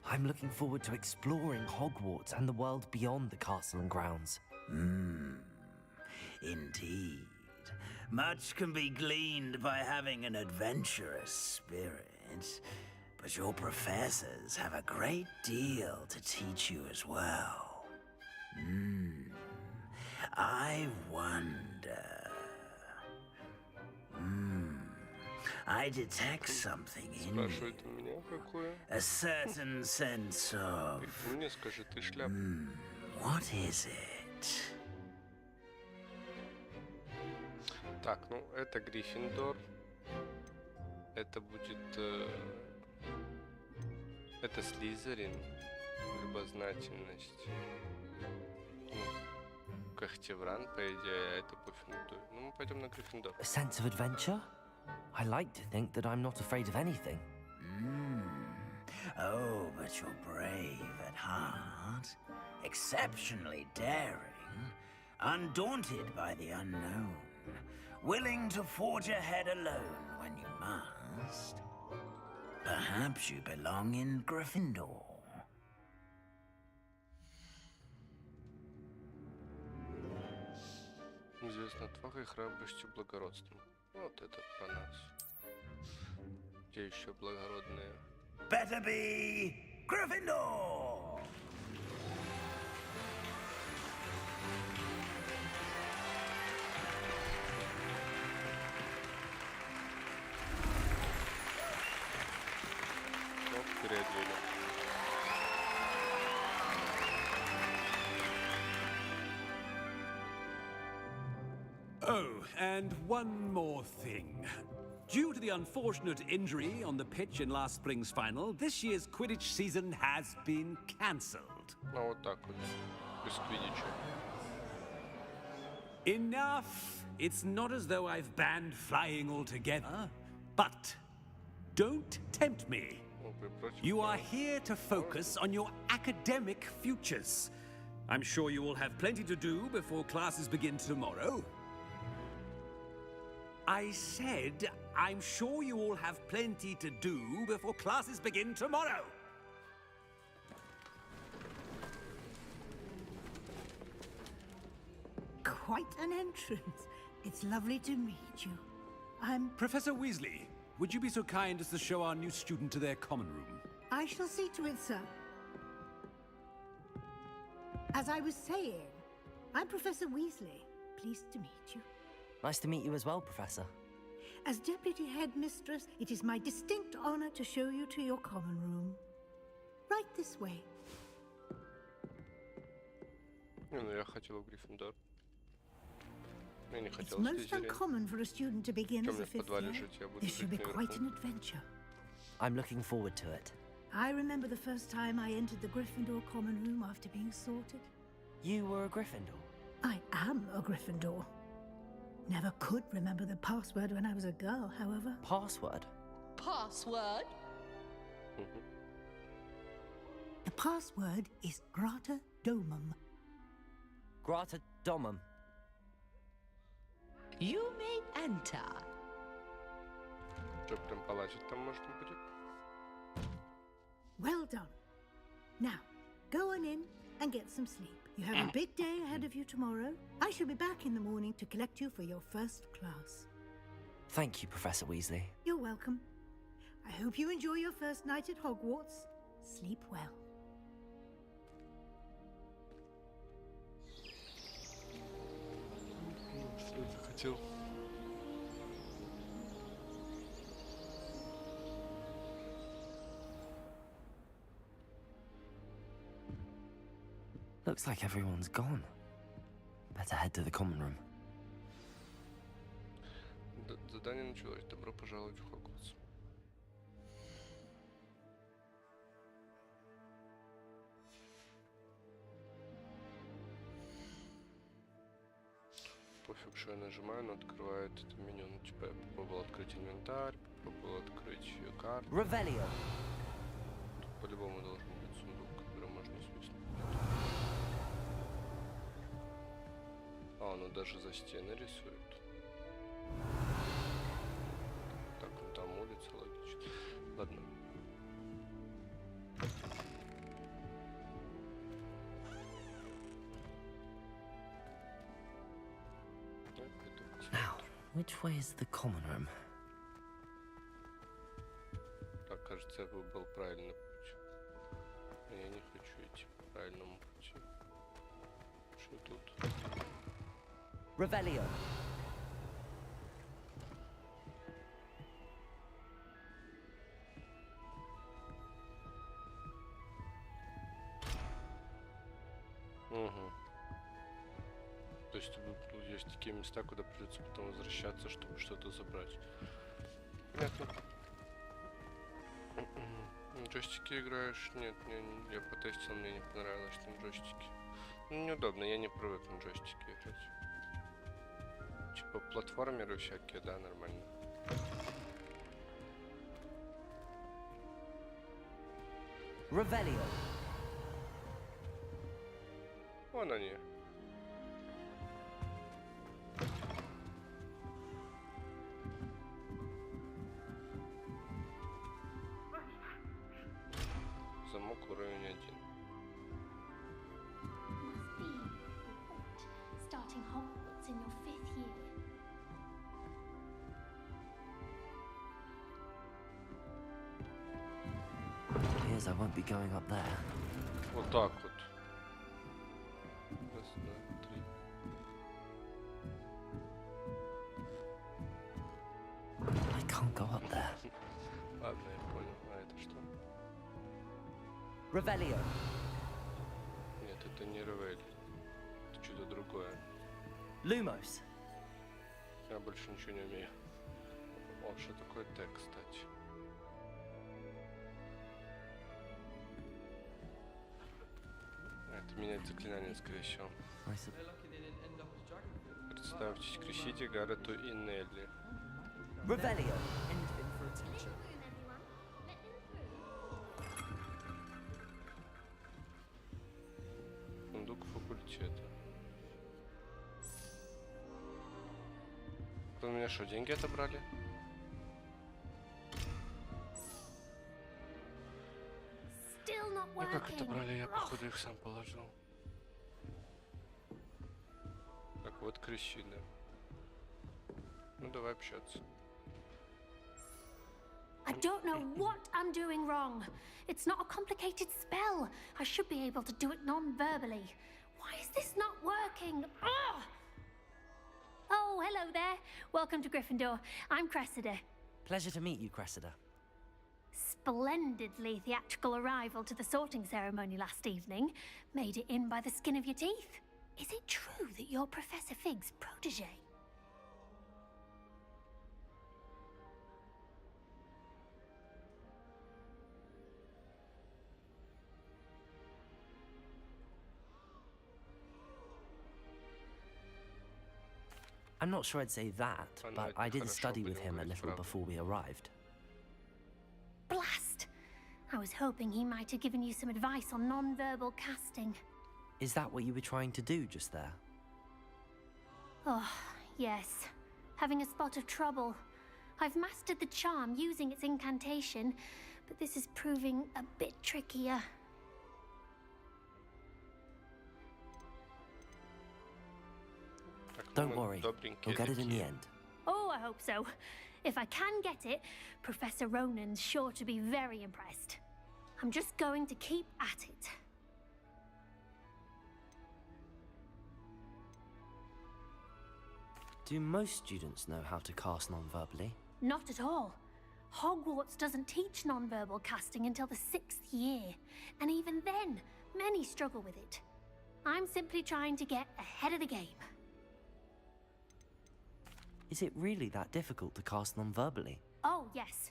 I'm looking forward to exploring Hogwarts and the world beyond the castle and grounds. Indeed. Much can be gleaned by having an adventurous spirit, but your professors have a great deal to teach you as well. I wonder... I detect something in you. Спрашивает у меня какое? A certain sense of... Ты мне скажи, ты шляпа. What is it? Так, ну это Гриффиндор. Это будет... это Слизерин. Любознательность. Ну, Когтевран, по идее, это Пуффиндуй. Ну, мы пойдем на Гриффиндор. A sense of adventure? I like to think that I'm not afraid of anything. Oh, but you're brave at heart. Exceptionally daring. Undaunted by the unknown. Willing to forge ahead alone when you must. Perhaps you belong in Gryffindor. Известна отвагой, храбростью, благородством. Вот это про нас. Где еще благородные? Better be Gryffindor! Вот, переодели. Oh, and one one more thing. Due to the unfortunate injury on the pitch in last spring's final, this year's Quidditch season has been cancelled. Ну вот так вот, без квиддича. Enough! It's not as though I've banned flying altogether, but don't tempt me. You are here to focus on your academic futures. I'm sure you will have plenty to do before classes begin tomorrow. I said, I'm sure you all have plenty to do before classes begin tomorrow. Quite an entrance. It's lovely to meet you. I'm... Professor Weasley, would you be so kind as to show our new student to their common room? I shall see to it, sir. As I was saying, I'm Professor Weasley. Pleased to meet you. Nice to meet you as well, Professor. As Deputy Headmistress, it is my distinct honor to show you to your common room. Right this way. Ну, я хотел в Гриффиндор. Я не It's хотел most Слизерин. uncommon for a student to begin Чем as мне a в fifth подвале year. жить? Я буду This should be жить quite an наверху. adventure. I'm looking forward to it. I remember the first time I entered the Gryffindor common room after being sorted. You were a Gryffindor. I am a Gryffindor. Never could remember the password when I was a girl, however. Password? Password? The password is Grata Domum. Grata Domum. You may enter. Что, прям полазить там можно будет? Well done. Now, go on in and get some sleep. You have a big day ahead of you tomorrow. I shall be back in the morning to collect you for your first class. Thank you, Professor Weasley. You're welcome. I hope you enjoy your first night at Hogwarts. Sleep well. Что я захотел? Looks like everyone's gone. Better head to the common room. Задание началось. Добро пожаловать в Хогвартс. Пофиг, что я нажимаю, но открывает это меню. Ну, типа, я попробовал открыть инвентарь, попробовал открыть карту. Revelio. Тут по-любому должен быть сундук, который можно свистнуть. А, оно даже за стены рисует. Так, ну там улица, логично. Ладно. Now, which way is the common room? Так, кажется, я выбрал правильный путь. Но я не хочу идти по правильному пути. Что тут? Revelio. Угу. То есть тут есть такие места, куда придется потом возвращаться, чтобы что-то забрать. Понятно. Джойстики играешь? Нет, я потестил, мне не понравилось на джойстике. Ну, неудобно, я не привык на джойстике играть. Типа платформеры всякие, да, нормально. Revelio. Вон они. Замок уровень 1. Must be starting Hogwarts in your 5th year. Appears I won't be going up there. Вот так вот. Раз, два, три. I can't go up there. Ладно, я понял. А это что? Revelio. Нет, это не Ревель. Это что-то другое. Lumos. Я больше ничего не умею. Вот что такое тег, кстати. Это менять заклинание, скорее всего. Представьтесь, крестите Гаррету и Нелли. Revelio. Сундук факультета. Вы у меня что, деньги отобрали? Ну как отобрали? Я, походу, их сам положил. Так, вот крещина. Ну давай общаться. I don't know what I'm doing wrong. It's not a complicated spell. I should be able to do it non-verbally. Why is this not working? Ugh! Oh, hello there. Welcome to Gryffindor. I'm Cressida. Pleasure to meet you, Cressida. Splendidly theatrical arrival to the sorting ceremony last evening. Made it in by the skin of your teeth. Is it true that you're Professor Fig's protege? I'm not sure I'd say that, but I did study with him a little before we arrived. Blast! I was hoping he might have given you some advice on non-verbal casting. Is that what you were trying to do just there? Oh, yes. Having a spot of trouble. I've mastered the charm using its incantation, but this is proving a bit trickier. Don't worry, you'll get it in the end. Oh, I hope so. If I can get it, Professor Ronan's sure to be very impressed. I'm just going to keep at it. Do most students know how to cast non-verbally? Not at all. Hogwarts doesn't teach non-verbal casting until the 6th year, and even then, many struggle with it. I'm simply trying to get ahead of the game. Is it really that difficult to cast non-verbally? Oh, yes.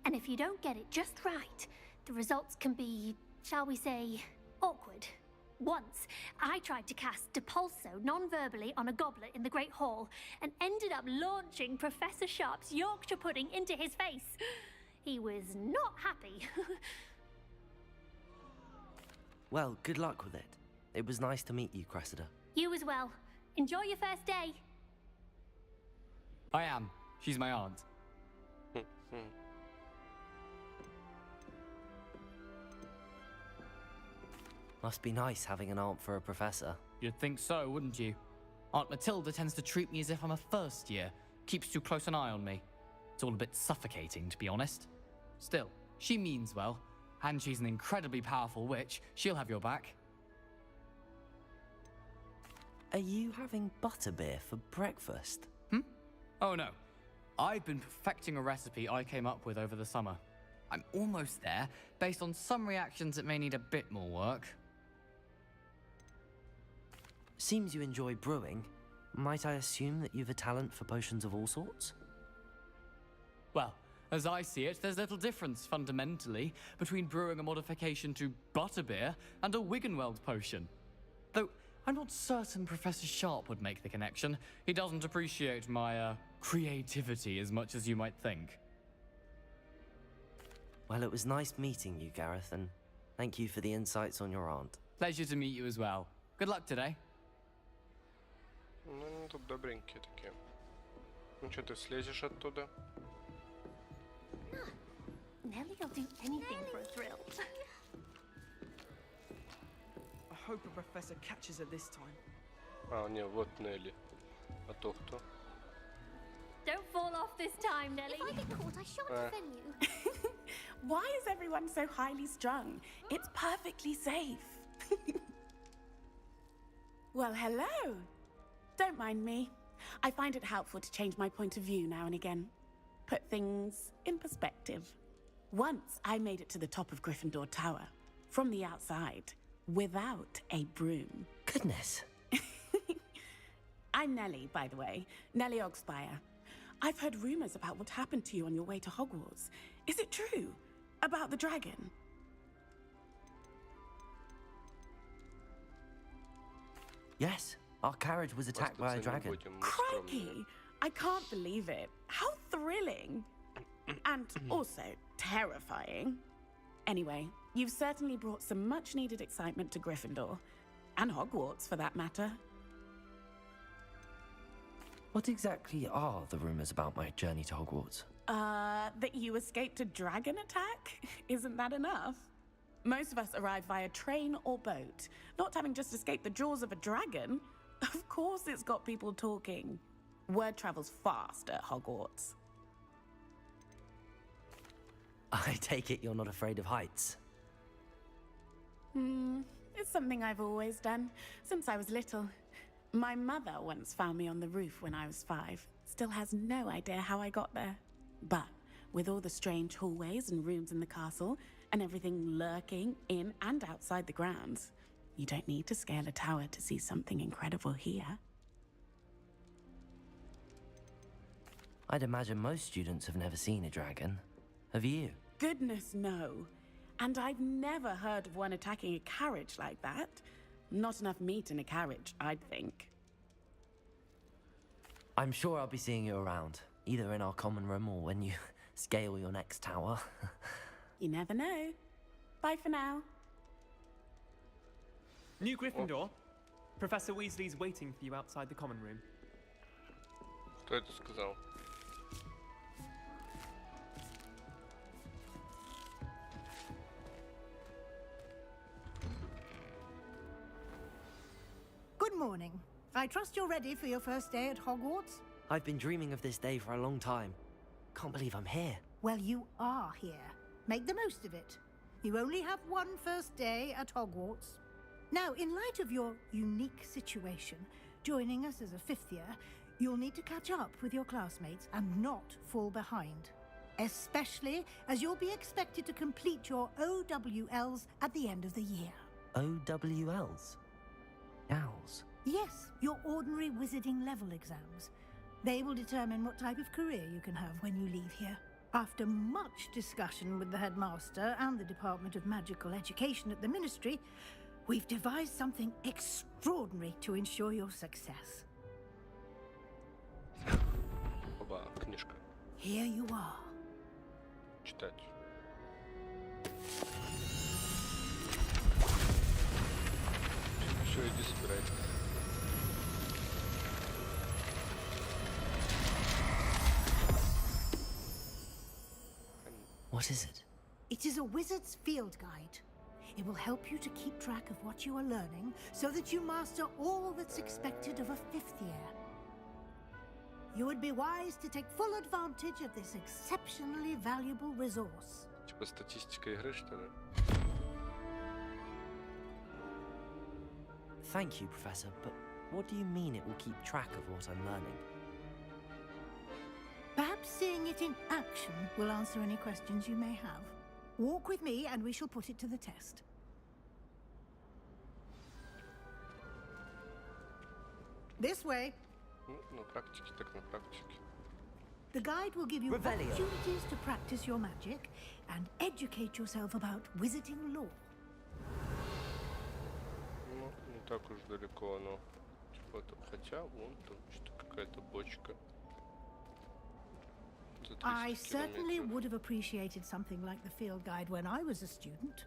And if you don't get it just right, the results can be, shall we say, awkward. Once, I tried to cast Depulso non-verbally on a goblet in the Great Hall and ended up launching Professor Sharp's Yorkshire pudding into his face. He was not happy. Well, good luck with it. It was nice to meet you, Cressida. You as well. Enjoy your first day. I am. She's my aunt. Must be nice having an aunt for a professor. You'd think so, wouldn't you? Aunt Matilda tends to treat me as if I'm a first year. Keeps too close an eye on me. It's all a bit suffocating, to be honest. Still, she means well. And she's an incredibly powerful witch. She'll have your back. Are you having butterbeer for breakfast? Oh no. I've been perfecting a recipe I came up with over the summer. I'm almost there. Based on some reactions, it may need a bit more work. Seems you enjoy brewing. Might I assume that you've a talent for potions of all sorts? Well, as I see it, there's little difference, fundamentally, between brewing a modification to butterbeer and a Wiggenweld potion. Though, I'm not certain Professor Sharp would make the connection. He doesn't appreciate my, creativity as much as you might think. Well, it was nice meeting you, Gareth, and thank you for the insights on your aunt. Pleasure to meet you as well. Good luck today. Ну, тут добренькие такие. Ну что, ты слезешь оттуда? Nellie'll do anything for a thrill. I hope a professor catches her this time. А, не, вот Нелли. А то кто? Don't fall off this time, Nellie. If I get caught, I shan't defend you. Why is everyone so highly strung? It's perfectly safe. Well, hello. Don't mind me. I find it helpful to change my point of view now and again. Put things in perspective. Once I made it to the top of Gryffindor Tower, from the outside, without a broom. Goodness. I'm Nellie, by the way. Nellie Ogspire. I've heard rumors about what happened to you on your way to Hogwarts. Is it true? About the dragon? Yes, our carriage was attacked by a dragon. Crikey! I can't believe it. How thrilling! And also terrifying. Anyway, you've certainly brought some much-needed excitement to Gryffindor. And Hogwarts, for that matter. What exactly are the rumors about my journey to Hogwarts? That you escaped a dragon attack? Isn't that enough? Most of us arrive via train or boat, not having just escaped the jaws of a dragon. Of course it's got people talking. Word travels fast at Hogwarts. I take it you're not afraid of heights. It's something I've always done, since I was little. My mother once found me on the roof when I was 5. Still has no idea how I got there. But with all the strange hallways and rooms in the castle, and everything lurking in and outside the grounds, you don't need to scale a tower to see something incredible here. I'd imagine most students have never seen a dragon. Have you? Goodness, no. And I've never heard of one attacking a carriage like that. Not enough meat in a carriage, I'd think. I'm sure I'll be seeing you around, either in our common room or when you scale your next tower. You never know. Bye for now. New Gryffindor. Professor Weasley's waiting for you outside the common room. Кто это сказал? Good morning. I trust you're ready for your first day at Hogwarts? I've been dreaming of this day for a long time. Can't believe I'm here. Well, you are here. Make the most of it. You only have one first day at Hogwarts. Now, in light of your unique situation, joining us as a 5th year, you'll need to catch up with your classmates and not fall behind. Especially as you'll be expected to complete your OWLs at the end of the year. OWLs? Owls? Yes, your ordinary wizarding level exams. They will determine what type of career you can have when you leave here. After much discussion with the headmaster and the Department of Magical Education at the Ministry, we've devised something extraordinary to ensure your success. Оба, книжка. Here you are. Читать. Все, иди собирай. What is it? It is a wizard's field guide. It will help you to keep track of what you are learning so that you master all that's expected of a 5th year. You would be wise to take full advantage of this exceptionally valuable resource. Типа статистика игры, что ли? Thank you, Professor, but what do you mean it will keep track of what I'm learning? Perhaps seeing it in action will answer any questions you may have. Walk with me and we shall put it to the test. This way. На практике, так на практике. The guide will give you Revelio. opportunities to practice your magic and educate yourself about wizarding lore. Ну, не так уж далеко оно. Типа, хотя вон там что-то какая-то бочка. I certainly would have appreciated something like the field guide when I was a student.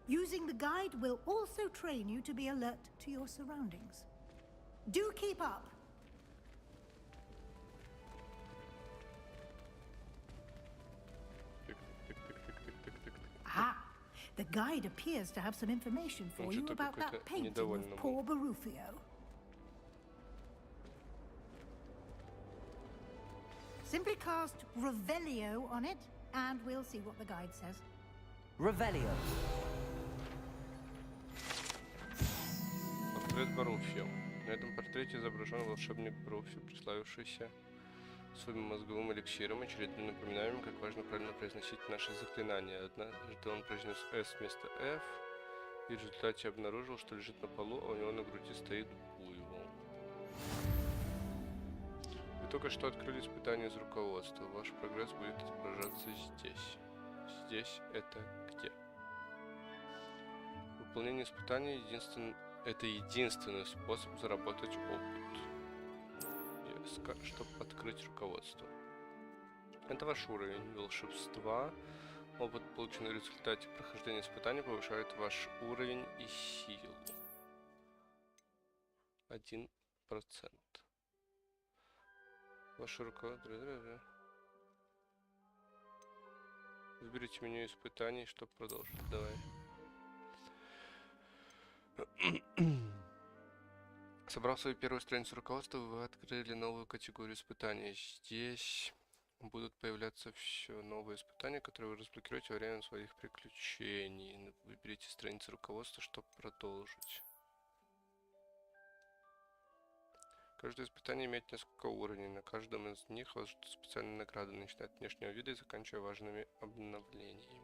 Using the guide will also train you to be alert to your surroundings. Do keep up. Ah, the guide appears to have some information for you about that painting of poor Barufio. Simply cast Revelio on it, and we'll see what the guide says. Revelio. Портрет Баруфио. На этом портрете изображен волшебник Баруфио, прославившийся своим мозговым эликсиром, очередно напоминаем, как важно правильно произносить наши заклинания. Однажды он произнес S вместо F, и в результате обнаружил, что лежит на полу, а у него на груди стоит буйвол. Вы только что открыли испытание из руководства. Ваш прогресс будет отображаться здесь. Здесь это где? Выполнение испытаний это единственный способ заработать опыт. Чтобы открыть руководство. Это ваш уровень волшебства. Опыт, полученный в результате прохождения испытаний, повышает ваш уровень и силу. 1%. Ваше руководство. Выберите меню испытаний, чтобы продолжить. Давай. Собрав свою первую страницу руководства, вы открыли новую категорию испытаний. Здесь будут появляться все новые испытания, которые вы разблокируете во время своих приключений. Выберите страницу руководства, чтобы продолжить. Каждое испытание имеет несколько уровней. На каждом из них вас ждут специальные награды, начиная от внешнего вида и заканчивая важными обновлениями.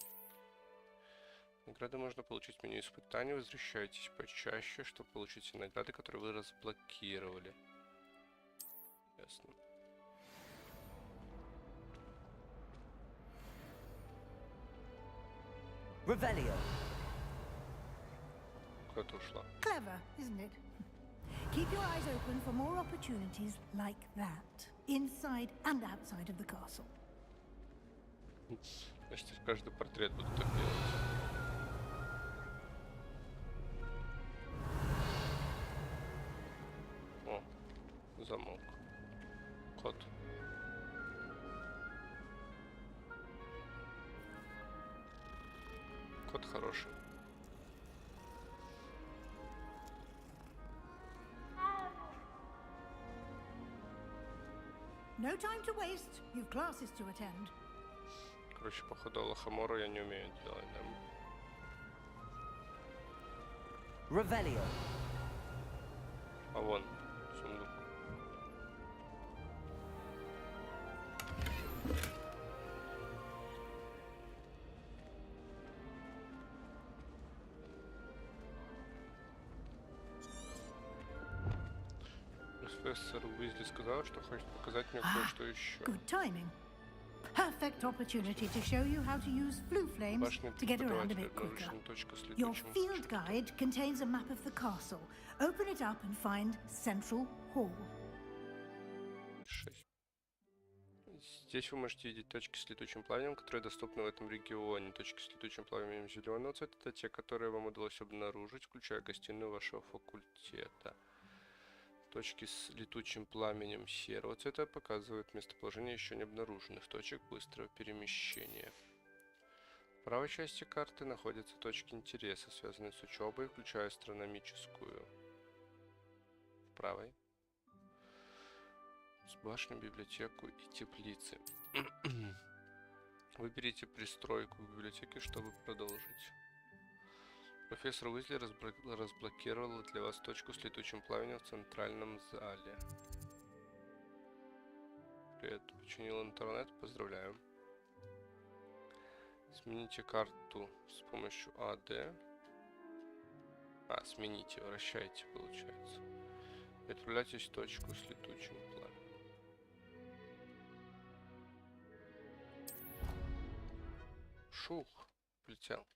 Награды можно получить в меню испытаний. Возвращайтесь почаще, чтобы получить все награды, которые вы разблокировали. Ясно. Revelio. Куда-то ушла. Clever, isn't it? Keep your eyes open for more opportunities like that, inside and outside of the castle. Значит, каждый портрет буду так делать. О, замок. Код. Код хороший. No time to waste. You've classes to attend. Короче, походу, лохомору я не умею делать, да? Revelio. А вон, сундук. Профессор Уизли сказал, что хочет показать мне кое-что еще. Good timing. Perfect opportunity to show you how to use flue flames to get around a bit quicker. Your field guide contains a map of the castle. Open it up and find Central Hall. 6. Здесь вы можете видеть точки с летучим пламенем, которые доступны в этом регионе. Точки с летучим пламенем зеленого цвета — это те, которые вам удалось обнаружить, включая гостиную вашего факультета. Точки с летучим пламенем серого цвета показывают местоположение еще не обнаруженных точек быстрого перемещения. В правой части карты находятся точки интереса, связанные с учебой, включая астрономическую. В правой. С башней, библиотеку и теплицы. Выберите пристройку в библиотеке, чтобы продолжить. Профессор Уизли разблокировал для вас точку с летучим пламенем в центральном зале. Привет, починил интернет, поздравляю. Смените карту с помощью АД. Смените, вращайте, получается. И отправляйтесь в точку с летучим пламенем. Шух, полетел.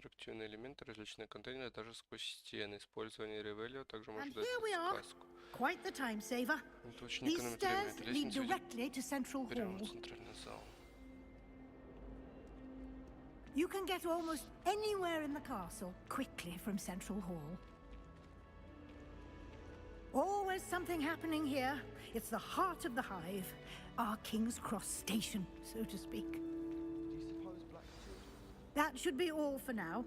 Интерактивные элементы, различные контейнеры, даже сквозь стены. Использование ревелио также может дать подсказку. Quite the time saver. Это очень These экономит stairs время. lead directly to Central Прямо в Hall. центральный зал. You can get almost anywhere in the castle quickly from Central Hall. Always something happening here. It's the heart of the hive, our King's Cross station, so to speak. That should be all for now.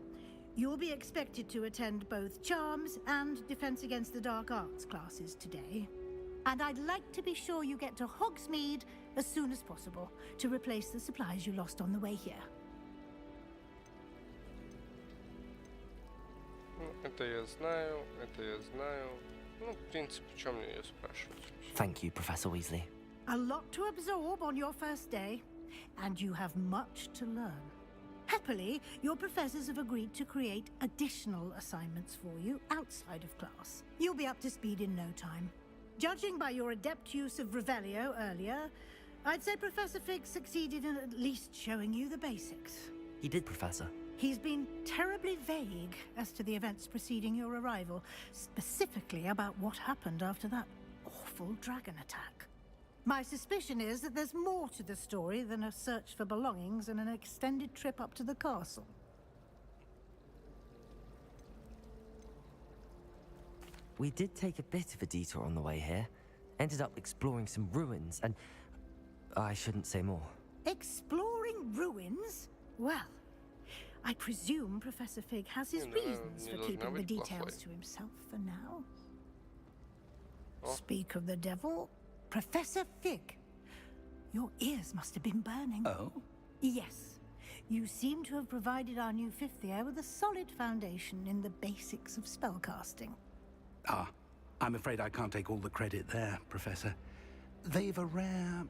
You'll be expected to attend both Charms and Defense Against the Dark Arts classes today. And I'd like to be sure you get to Hogsmeade as soon as possible to replace the supplies you lost on the way here. Это я знаю, это я знаю. Ну, в принципе, о чем мне ее спрашивать? Thank you, Professor Weasley. A lot to absorb on your first day, and you have much to learn. Happily, your professors have agreed to create additional assignments for you outside of class. You'll be up to speed in no time. Judging by your adept use of Revelio earlier, I'd say Professor Fig succeeded in at least showing you the basics. He did, Professor. He's been terribly vague as to the events preceding your arrival, specifically about what happened after that awful dragon attack. My suspicion is that there's more to the story than a search for belongings and an extended trip up to the castle. We did take a bit of a detour on the way here. Ended up exploring some ruins and... I shouldn't say more. Exploring ruins? Well, I presume Professor Fig has his reasons for keeping the details to himself for now. Speak of the devil, Professor Fig, your ears must have been burning. Oh? Yes. You seem to have provided our new fifth year with a solid foundation in the basics of spellcasting. Ah, I'm afraid I can't take all the credit there, Professor. They've a rare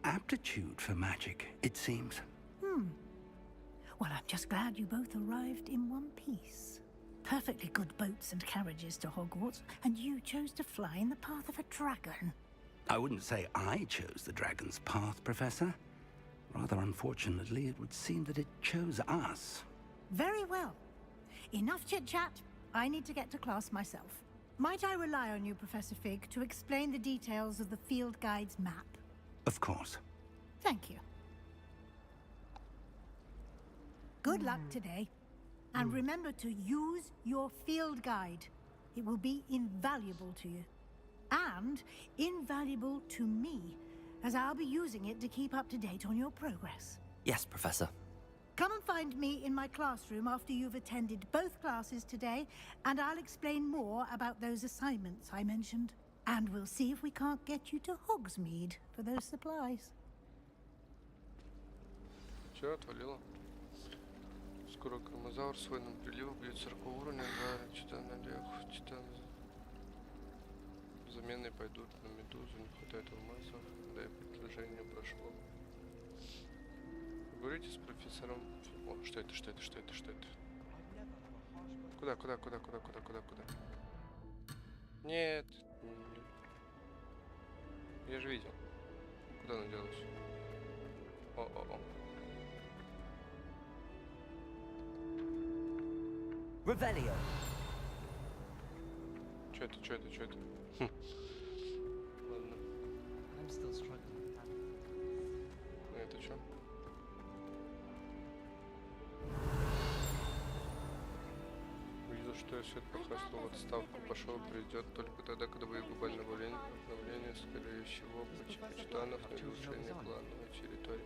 aptitude for magic, it seems. Well, I'm just glad you both arrived in one piece. Perfectly good boats and carriages to Hogwarts, and you chose to fly in the path of a dragon. I wouldn't say I chose the dragon's path, Professor. Rather unfortunately, it would seem that it chose us. Very well. Enough chit-chat. I need to get to class myself. Might I rely on you, Professor Fig, to explain the details of the field guide's map? Of course. Thank you. Good luck today. And remember to use your field guide. It will be invaluable to you. And invaluable to me, as I'll be using it to keep up to date on your progress. Yes, Professor. Come and find me in my classroom after you've attended both classes today, and I'll explain more about those assignments I mentioned. And we'll see if we can't get you to Hogsmeade for those supplies. Все, отвалило. Скоро Кармазаур с воином прилива бьет 40 уровня, два титана лех, титан. Замены пойдут на медузу, не хватает алмазов, да и предложение прошло. Говорите с профессором. О, что это? Куда? Нет. Я же видел. Куда она делась? О. Revelio. Чё это? Ладно. I'm still struggling with that. А это чё? Увидел, что я свет похвастал в отставку, пошел, придет только тогда, когда будет глобальное обновление, скорее всего, почитанов на улучшение плановой территории.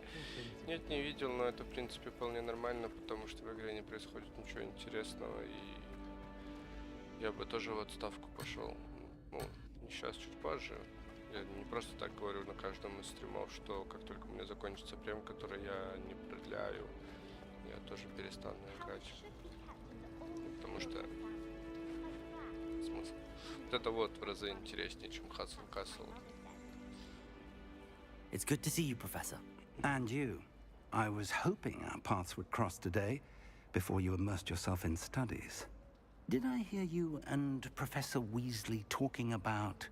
Нет, не видел, но это, в принципе, вполне нормально, потому что в игре не происходит ничего интересного, и я бы тоже в отставку пошел. Ну, не сейчас, чуть позже. Я не просто так говорю на каждом из стримов, что как только у меня закончится прем, который я не продляю, я тоже перестану играть. Потому что смысл. Вот это вот в разы интереснее, чем Hustle Castle. It's good to see you, Professor. And you. I was hoping our paths would cross today, before you immersed yourself in studies. Did I hear you and Professor Weasley talking about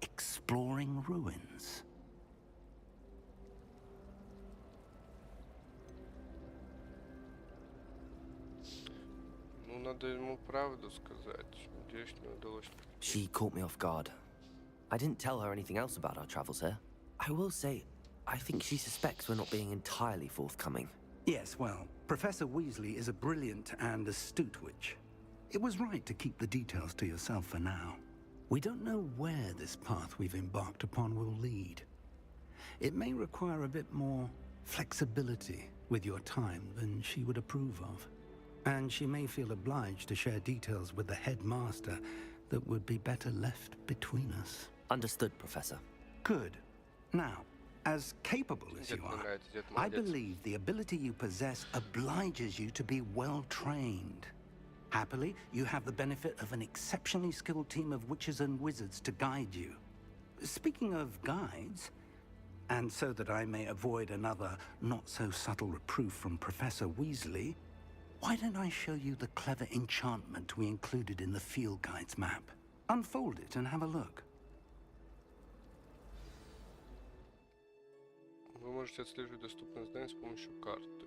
exploring ruins? Ну, надо ему правду сказать. Надеюсь, не удалось. She caught me off guard. I didn't tell her anything else about our travels here. I will say, I think she suspects we're not being entirely forthcoming. Yes, well, Professor Weasley is a brilliant and astute witch. It was right to keep the details to yourself for now. We don't know where this path we've embarked upon will lead. It may require a bit more flexibility with your time than she would approve of. And she may feel obliged to share details with the headmaster that would be better left between us. Understood, Professor. Good. Now, as capable as you are, I believe the ability you possess obliges you to be well trained. Happily, you have the benefit of an exceptionally skilled team of witches and wizards to guide you. Speaking of guides, And so that I may avoid another not-so-subtle reproof from Professor Weasley, why don't I show you the clever enchantment we included in the field guide's map? Unfold it and have a look. Вы можете отслеживать доступные здания с помощью карты.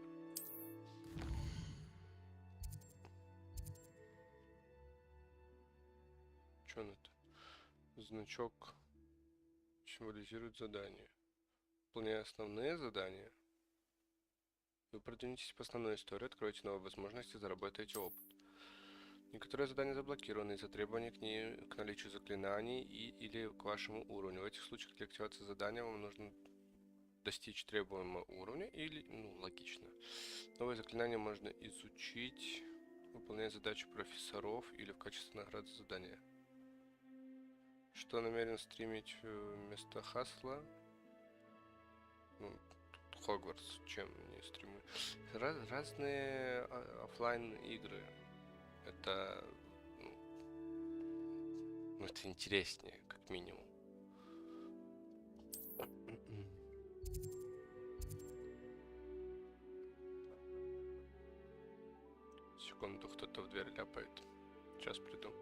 Что это? Значок символизирует задание. Выполняя основные задания, вы продвинетесь по основной истории, откроете новые возможности, заработаете опыт. Некоторые задания заблокированы из-за требований к наличию заклинаний или к вашему уровню. В этих случаях для активации задания вам нужно достичь требуемого уровня или, логично. Новые заклинания можно изучить, выполняя задачи профессоров или в качестве награды за задания. Что намерен стримить вместо хасла? Хогвартс, чем не стримлю. Разные офлайн игры. Это, это интереснее, как минимум. Секунду, кто-то в дверь ляпает. Сейчас приду.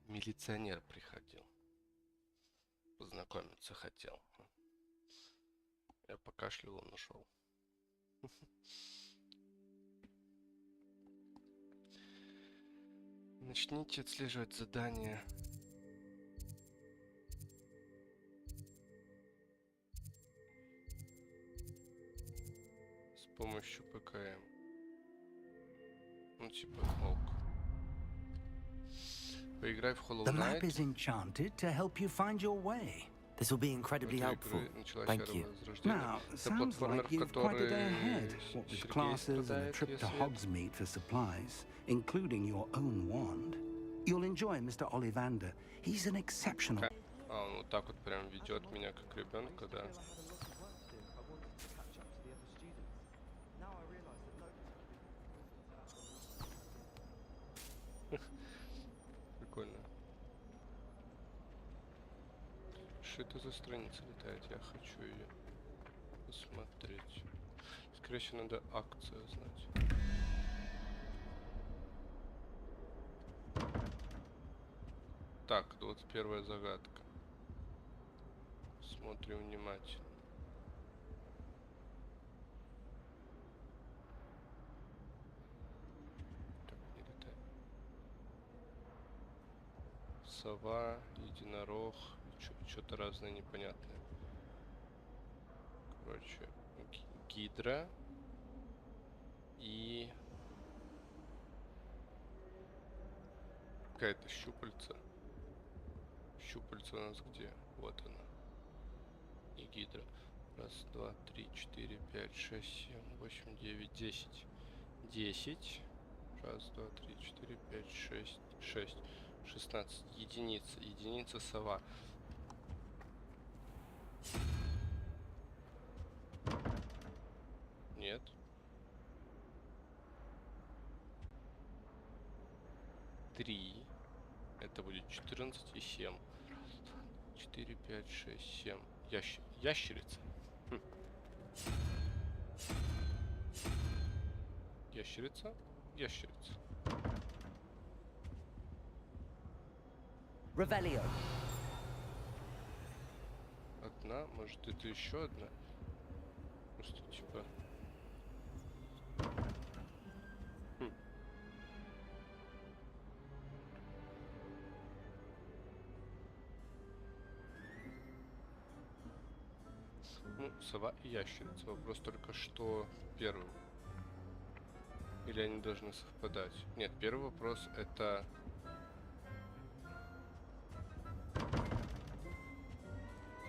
Милиционер приходил. Познакомиться хотел. Я покашлял, он ушел. Начните отслеживать задания. С помощью ПКМ. Типа ок. Поиграй в Hollow The map Knight. is enchanted to help you find your way. This will be incredibly helpful. Thank you. Now, sounds like you've quite a day ahead, what with classes and a trip to Hogsmeade for supplies, including your own wand. You'll enjoy Mr. Ollivander. He's an exceptional... Он вот так вот прям ведет меня как ребенка, да. Прикольно. Что это за страница летает? Я хочу ее посмотреть. Скорее всего, надо акцию знать. Так. Так, вот первая загадка. Смотрим внимательно. Так, не летай. Сова, единорог, что-то разное непонятное. Короче, гидра и какая-то щупальца. Щупальца у нас где? Вот она. И гидра. Раз, два, три, четыре, пять, шесть, семь, восемь, девять, 10. 10. Раз, два, три, четыре, пять, шесть, 16. Единица. Единица сова. Нет. Три. Это будет 14 и 7. 4, 5, 6, 7. Ящерица. Ящерица. Ящерица. Revelio. Одна, может это еще одна? Просто типа... Ну, сова и ящерица. Вопрос только, что первым. Или они должны совпадать? Нет, первый вопрос это...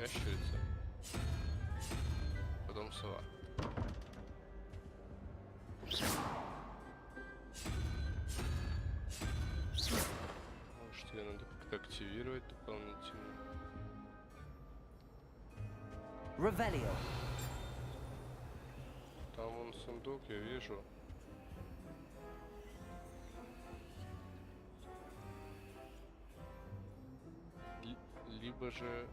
Ящерица. Потом сова. Может, ее надо как-то активировать дополнительно. Revelio. Там вон сундук, я вижу. Либо же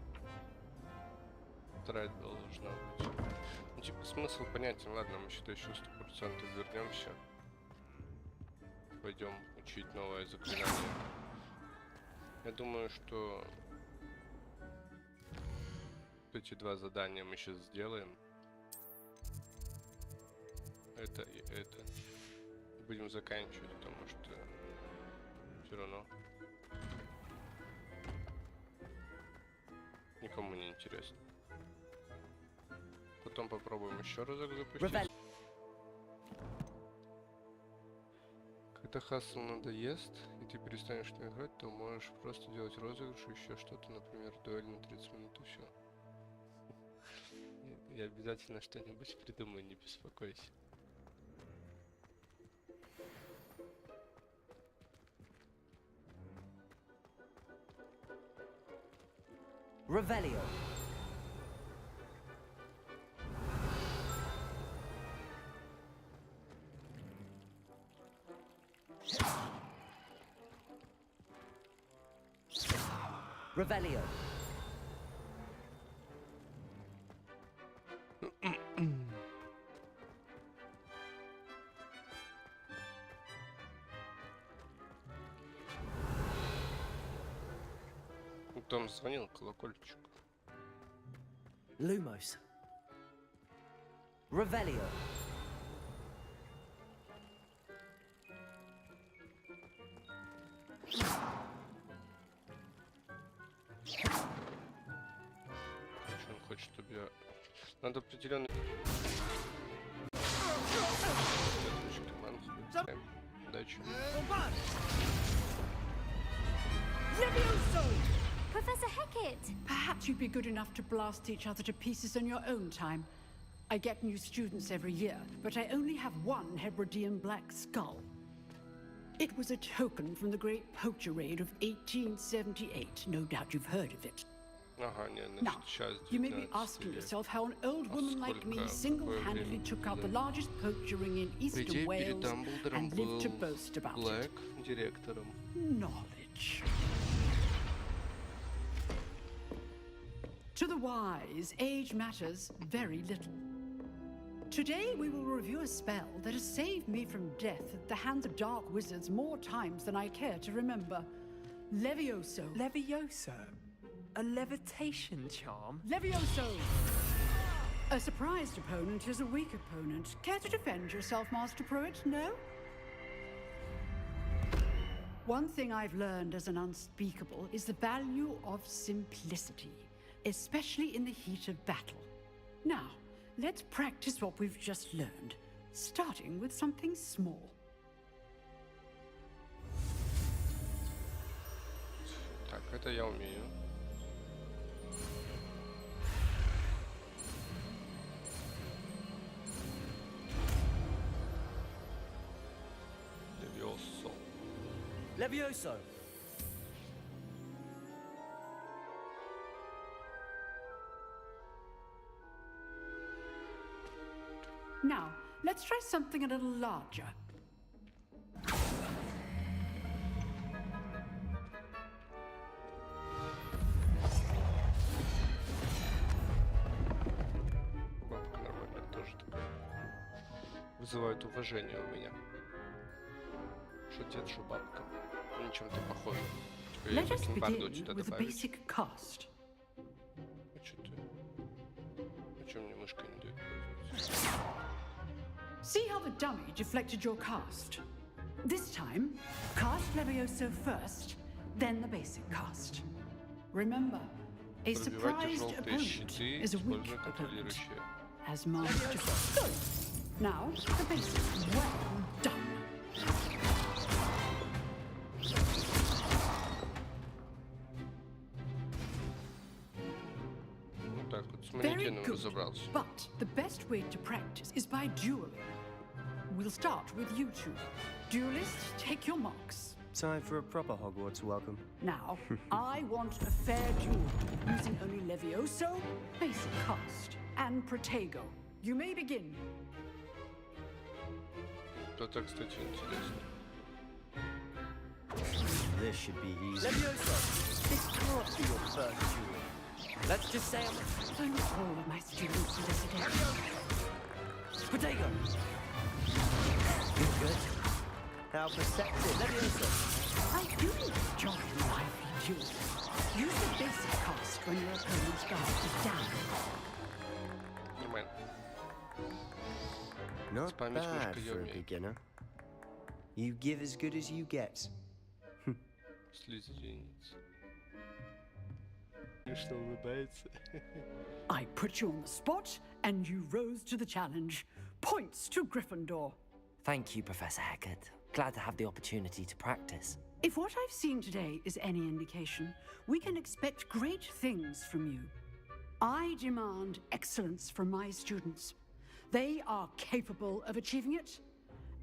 трать должна быть. Ну, типа, смысл понятен. Ладно, мы сюда еще 100% вернемся. Пойдем учить новое заклинание. Я думаю, что эти два задания мы сейчас сделаем. Это и это. Будем заканчивать, потому что все равно никому не интересно. Потом попробуем еще разок запустить. Когда хасл надоест, и ты перестанешь не играть, то можешь просто делать розыгрыш, еще что-то, например, дуэль на 30 минут и все. Я обязательно что-нибудь придумаю, не беспокойся. Revelio. Revelio. Там звонил колокольчик. Lumos. Revelio. Что он хочет, чтобы я... Надо определенный... Удачи. Professor Hecat! Perhaps you'd be good enough to blast each other to pieces on your own time. I get new students every year, but I only have one Hebridean black skull. It was a token from the Great Poacher Raid of 1878. No doubt you've heard of it. Now, you may be asking yourself how an old woman like me single-handedly took out the largest poacher ring in eastern Wales and lived to boast about it. Knowledge. To the wise, age matters very little. Today we will review a spell that has saved me from death at the hands of dark wizards more times than I care to remember. Levioso. Levioso? A levitation charm? Levioso! A surprised opponent is a weak opponent. Care to defend yourself, Master Pruitt? No? One thing I've learned as an unspeakable is the value of simplicity, especially in the heat of battle. Now, let's practice what we've just learned, starting with something small. Так, это я умею. Levioso. Levioso. Now, let's try something a little larger. Бабка нормально тоже такая. Вызывает уважение у меня. Что дед, что бабка. Они чем-то похожи. Let us begin with a basic cast. А что ты? А что мне мышкой не дает пользоваться? See how the dummy deflected your cast? This time, cast Levioso first, then the basic cast. Remember, a surprised opponent is a weak opponent. As master. Good. Now, the basic. Well done. Very good, but the best way to practice is by dueling. We'll start with you two. Duelists, take your marks. Time for a proper Hogwarts welcome. Now, I want a fair duel, using only Levioso, basic cast, and Protego. You may begin. Это, кстати, интересно. This should be easy. Levioso, this can't be your first duel. Let's just say I'm all of my students do this again. Protego. You're good. How perceptive. Levioso. I do enjoy lively duels. Use the basic cast when your opponent's guard is down. Нормально. Not bad for a beginner. You give as good as you get. Слизеринец. Конечно, улыбается. I put you on the spot, and you rose to the challenge. Points to Gryffindor. Thank you, Professor Hecat. Glad to have the opportunity to practice. If what I've seen today is any indication, we can expect great things from you. I demand excellence from my students. They are capable of achieving it,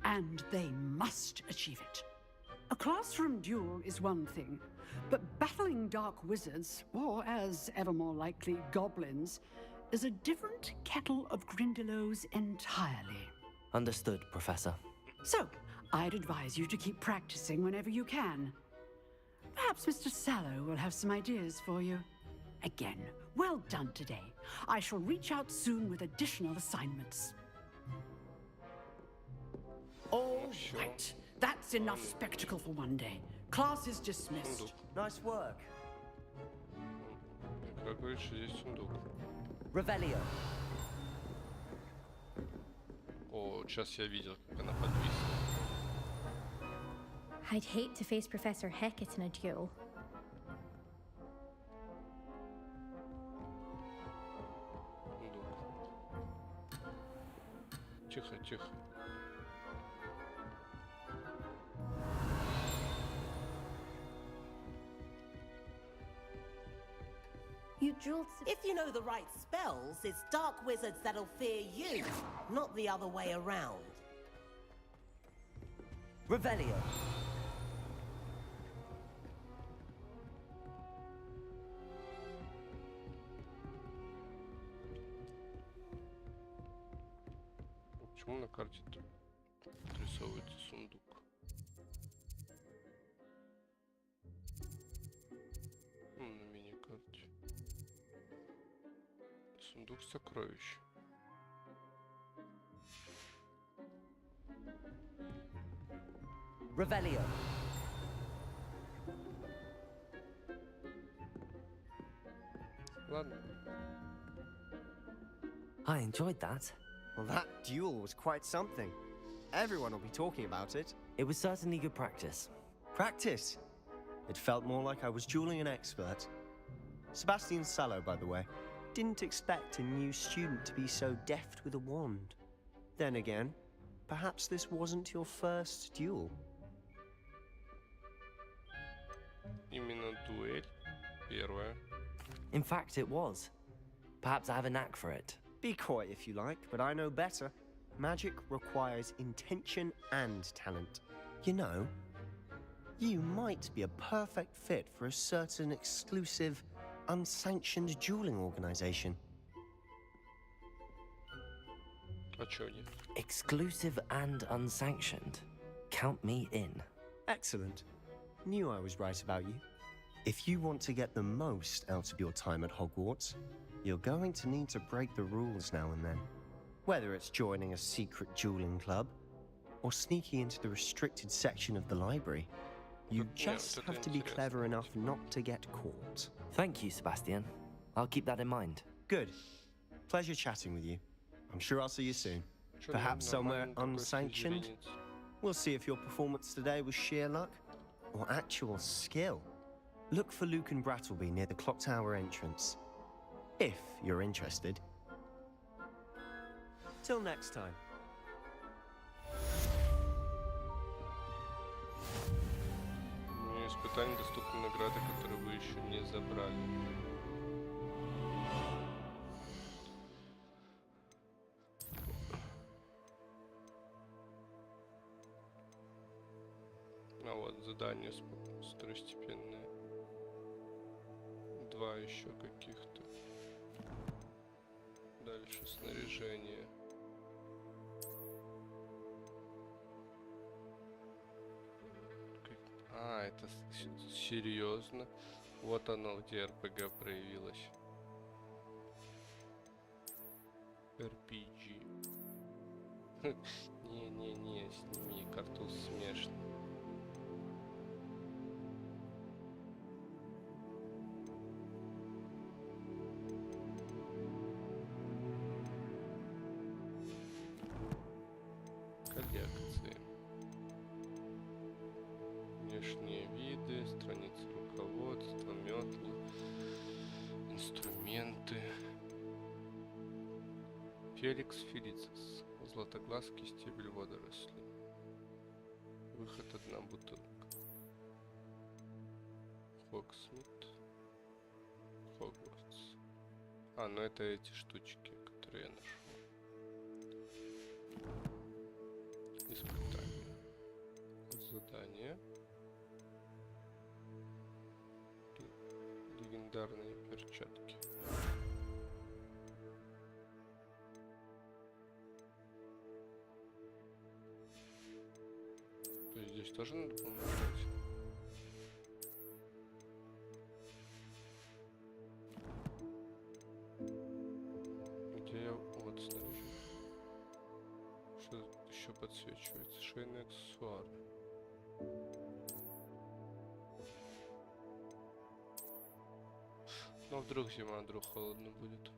and they must achieve it. A classroom duel is one thing, but battling dark wizards, or as ever more likely, goblins, is a different kettle of Grindylows entirely. Understood, Professor. So, I'd advise you to keep practicing whenever you can. Perhaps Mr. Sallow will have some ideas for you. Again, well done today. I shall reach out soon with additional assignments. All right. That's enough spectacle for one day. Class is dismissed. Nice work. Как говоришь, здесь сундук. Revelio. О, сейчас я видел, как она подвисла. I'd hate to face Professor Hecat in a duel. Тихо, тихо. You drooled. If you know the right spells, it's dark wizards that'll fear you, not the other way around. Revelio. Почему на карте отрисовывается сундук? На мини-карте. Сундук сокровищ. Revelio. Ладно. I enjoyed that. Well, that duel was quite something. Everyone will be talking about it. It was certainly good practice. Practice? It felt more like I was dueling an expert. Sebastian Sallow, by the way. Didn't expect a new student to be so deft with a wand. Then again, perhaps this wasn't your first duel. Именно дуэль первая. In fact, it was. Perhaps I have a knack for it. Be coy if you like, but I know better. Magic requires intention and talent. You know, you might be a perfect fit for a certain exclusive, unsanctioned dueling organization. А чё нет? Exclusive and unsanctioned. Count me in. Excellent. Knew I was right about you. If you want to get the most out of your time at Hogwarts, you're going to need to break the rules now and then. Whether it's joining a secret dueling club, or sneaking into the restricted section of the library, you just have to be clever enough not to get caught. Thank you, Sebastian. I'll keep that in mind. Good. Pleasure chatting with you. I'm sure I'll see you soon. Perhaps somewhere unsanctioned? We'll see if your performance today was sheer luck or actual skill. Look for Luke and Brattleby near the clock tower entrance. If you're interested. Till next time. У испытаний доступны награды, которые вы еще не забрали. А вот задание второстепенное. 2 еще каких-то. Дальше снаряжение. А, это серьезно? Вот оно, где РПГ проявилось. RPG. Не-не-не, сними, картуз смешно. Коллекции. Внешние виды, страницы руководства, метлы, инструменты. Феликс филицис. Златоглазкий стебель водорослей. Выход 1 бутылка. Хогсмит. Хогвартс. А, ну это эти штучки, которые я нашел. Испытание. Задание. Легендарные перчатки. То есть здесь тоже надо помогать. Где я? Вот снаружи. Что еще подсвечивается? Шейные аксессуары. Ну вдруг зима, вдруг холодно будет.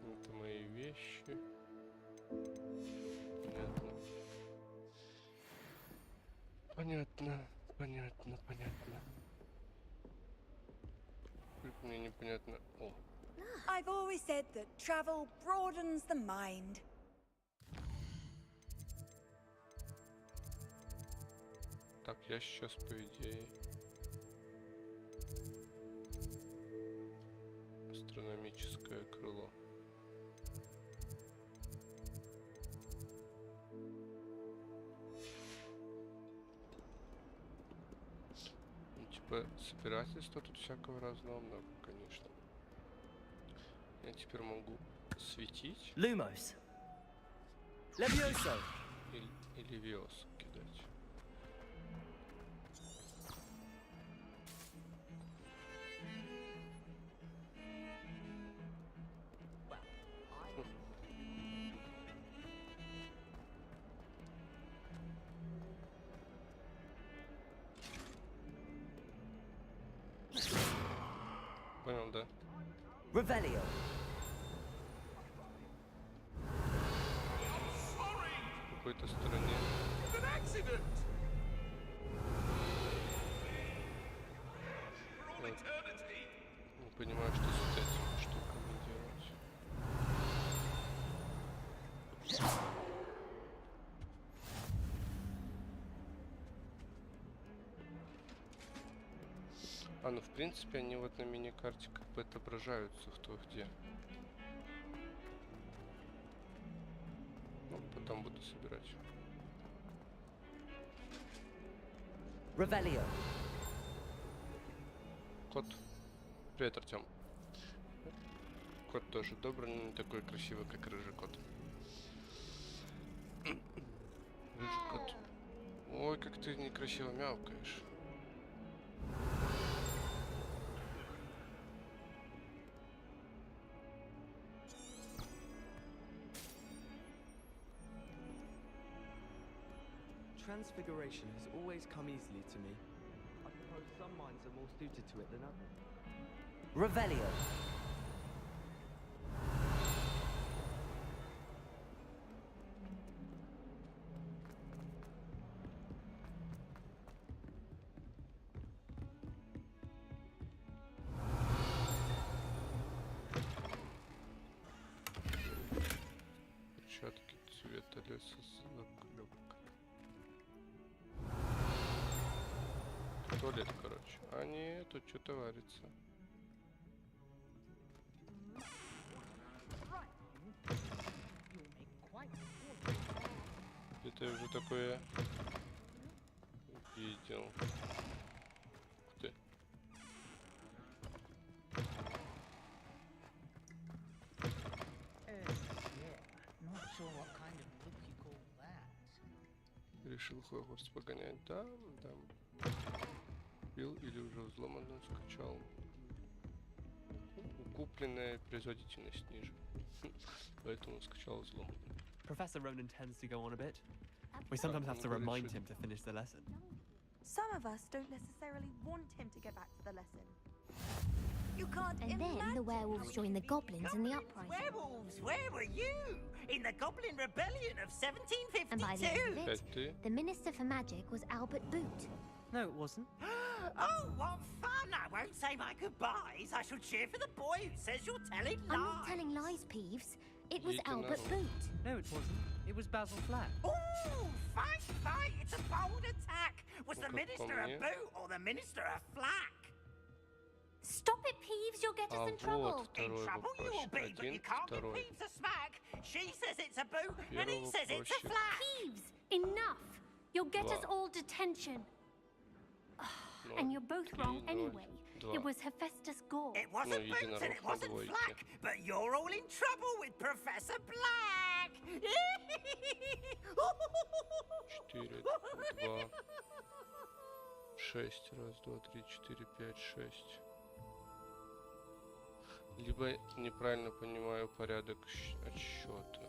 Это мои вещи. Понятно. Мне непонятно. О. I've always said that travel broadens the mind. Так, я сейчас, по идее, астрономическое крыло. Ну, типа, собирательства тут всякого разного много, конечно. Я теперь могу светить. Lumos. Levioso. И Левиосу кидать. да? Revelio. В какой-то стороне. Не понимаю, что с этими штуками делать. Ну в принципе они вот на мини-карте как бы отображаются кто где. Ну, потом буду собирать. Revelio. Кот. Привет, Артём. Кот тоже добрый, но не такой красивый, как рыжий кот. Рыжий кот. Ой, как ты некрасиво мяукаешь. Transfiguration has always come easily to me. I suppose some minds are more suited to it than others. Revelio. Перчатки цвета леса заклепка. Туалет, короче. А нет, тут что-то варится. Это уже такое видел. Ух ты. Решил Хогвартс погонять. Да. Купил или уже взломанную скачал. Купленная производительность ниже. Поэтому скачал взломанную. Professor Ronan tends to go on a bit. We sometimes have to remind him to finish the lesson. Some of us don't necessarily want him to get back to the lesson. You can't And then the werewolves joined the goblins in the uprising. Werewolves, where were you? In the Goblin Rebellion of 1752? And by the end of it, the Minister for Magic was Albert Boot. No, it wasn't. Oh, what fun! I won't say my goodbyes. I shall cheer for the boy who says you're telling lies. I'm not telling lies, Peeves. It was Albert Boot. No, it wasn't. It was Basil Flack. Ooh, fight! It's a bold attack. Was the Minister a boot or the Minister a flack? Stop it, Peeves. You'll get us in trouble. In trouble you will be, but you can't give Peeves a smack. She says it's a boot, and he says it's a flack. Peeves, enough. You'll get us all detention. And you're both wrong anyway. It was Hephaestus Gore. It wasn't Boots and it wasn't Flack, but you're all in trouble with Professor Black. 4, 2, 6. Раз, два, три, 4, 5, 6. Либо неправильно понимаю порядок отсчета.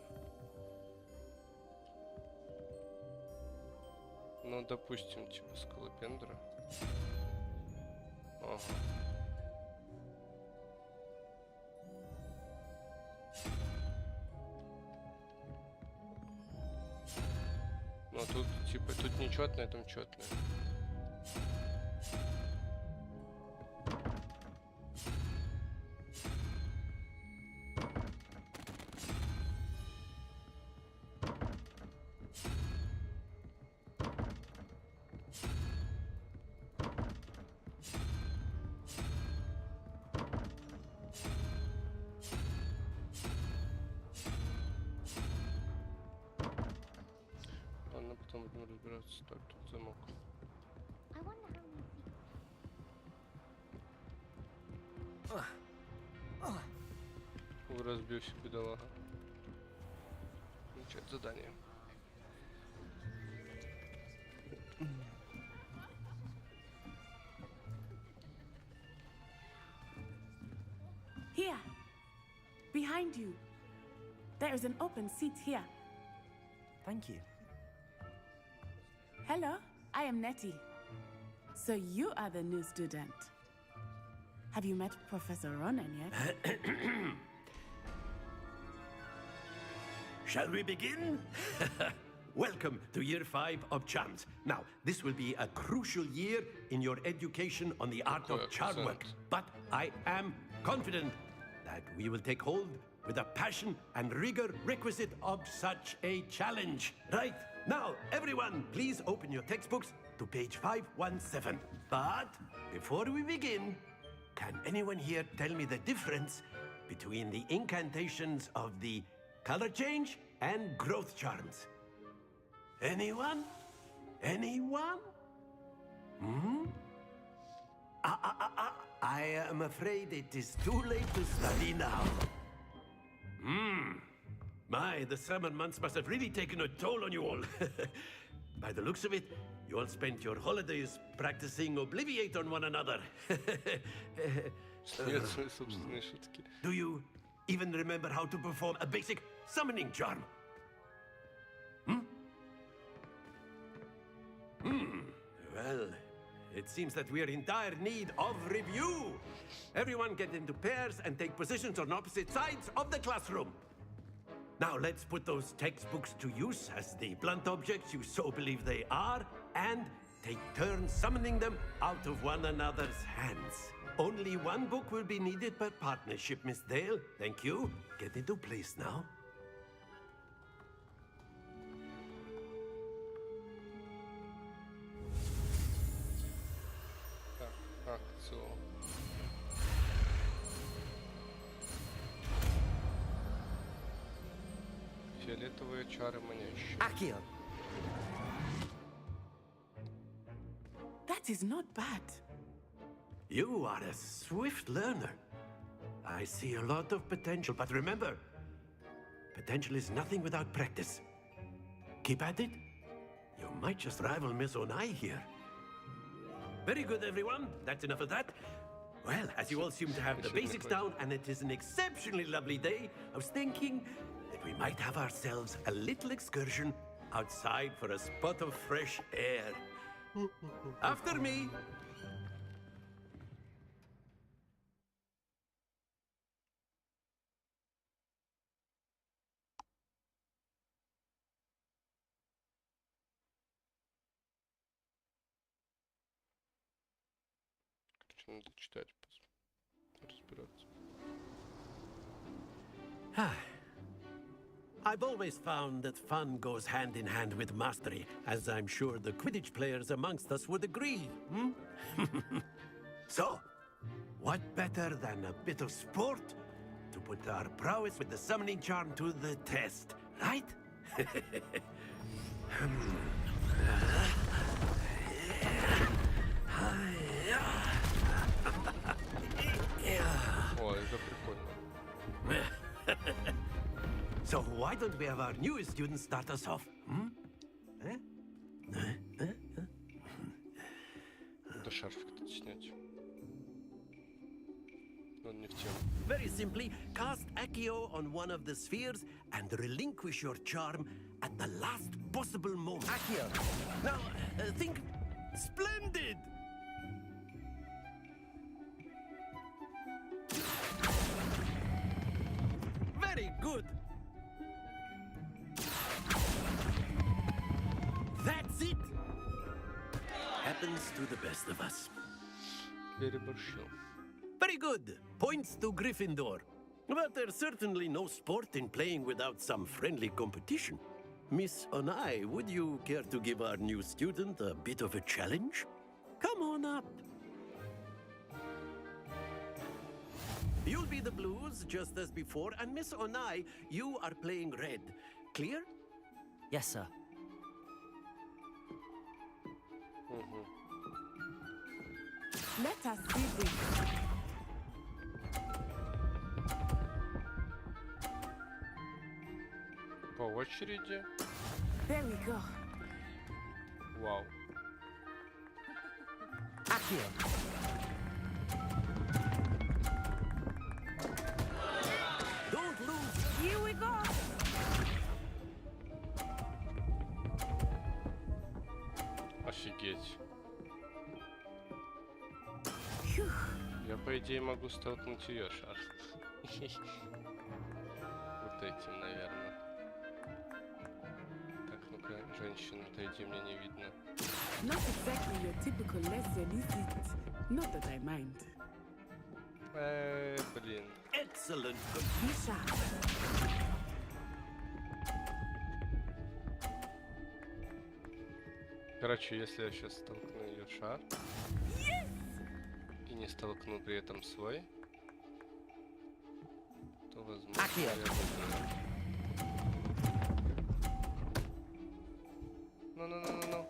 Ну, допустим, типа скалопендра. Ага. Ну, тут, типа, тут нечетное, там четное. Потом будем разбираться. Так, тут замок. Разбился, бедолага. Начать задание. Here, behind you. There is an open seat here. Thank you. Hello, I am Nettie. So you are the new student. Have you met Professor Ronen yet? Shall we begin? Welcome to Year 5 of Charms. Now, this will be a crucial year in your education on the art of charm work. But I am confident that we will take hold with the passion and rigor requisite of such a challenge. Right, now, everyone, please open your textbooks to page 517. But before we begin, can anyone here tell me the difference between the incantations of the color change and growth charms? Anyone? Anyone? Hmm? I am afraid it is too late to study now. My, the summer months must have really taken a toll on you all. By the looks of it, you all spent your holidays practicing Obliviate on one another. Do you even remember how to perform a basic summoning charm? Well, it seems that we are in dire need of review. Everyone get into pairs and take positions on opposite sides of the classroom. Now let's put those textbooks to use as the blunt objects you so believe they are, and take turns summoning them out of one another's hands. Only one book will be needed per partnership, Miss Dale. Thank you. Get into place now. Фиолетовые чары манящие. Akio. That is not bad. You are a swift learner. I see a lot of potential, but remember, potential is nothing without practice. Keep at it. You might just rival Miss Onai here. Very good, everyone. That's enough of that. Well, as you all seem to have the basics down, and it is an exceptionally lovely day, I was thinking that we might have ourselves a little excursion outside for a spot of fresh air. After me. Надо читать, разбираться. I've always found that fun goes hand in hand with mastery, as I'm sure the Quidditch players amongst us would agree. So, what better than a bit of sport to put our prowess with the summoning charm to the test, right? О, это прикольно. So why don't we have our newest student start us off? Надо шарфик-то снять. Он не в тему. Very simply, cast Accio on one of the spheres and relinquish your charm at the last possible moment. Accio! Now, think... Splendid! Very good! That's it! Happens to the best of us. Переборщил. Very good. Points to Gryffindor. But there's certainly no sport in playing without some friendly competition. Miss Onai, would you care to give our new student a bit of a challenge? Come on up. You'll be the blues, just as before, and Miss Onai, you are playing red. Clear? Yes, sir. Let us see this. По очереди. There we go. Вау. Accio. Don't lose. Here we go. Офигеть. Phew. Я, по идее, могу столкнуть ее шар. Вот этим, наверное. Так, ну-ка, женщина, отойди, мне не видно. Not exactly your typical lesson, is it? Not that I mind. Блин. Excellent. Be sharp. Короче, если я сейчас столкну ее шар и не столкну при этом свой, то возможно я выиграю. Ну.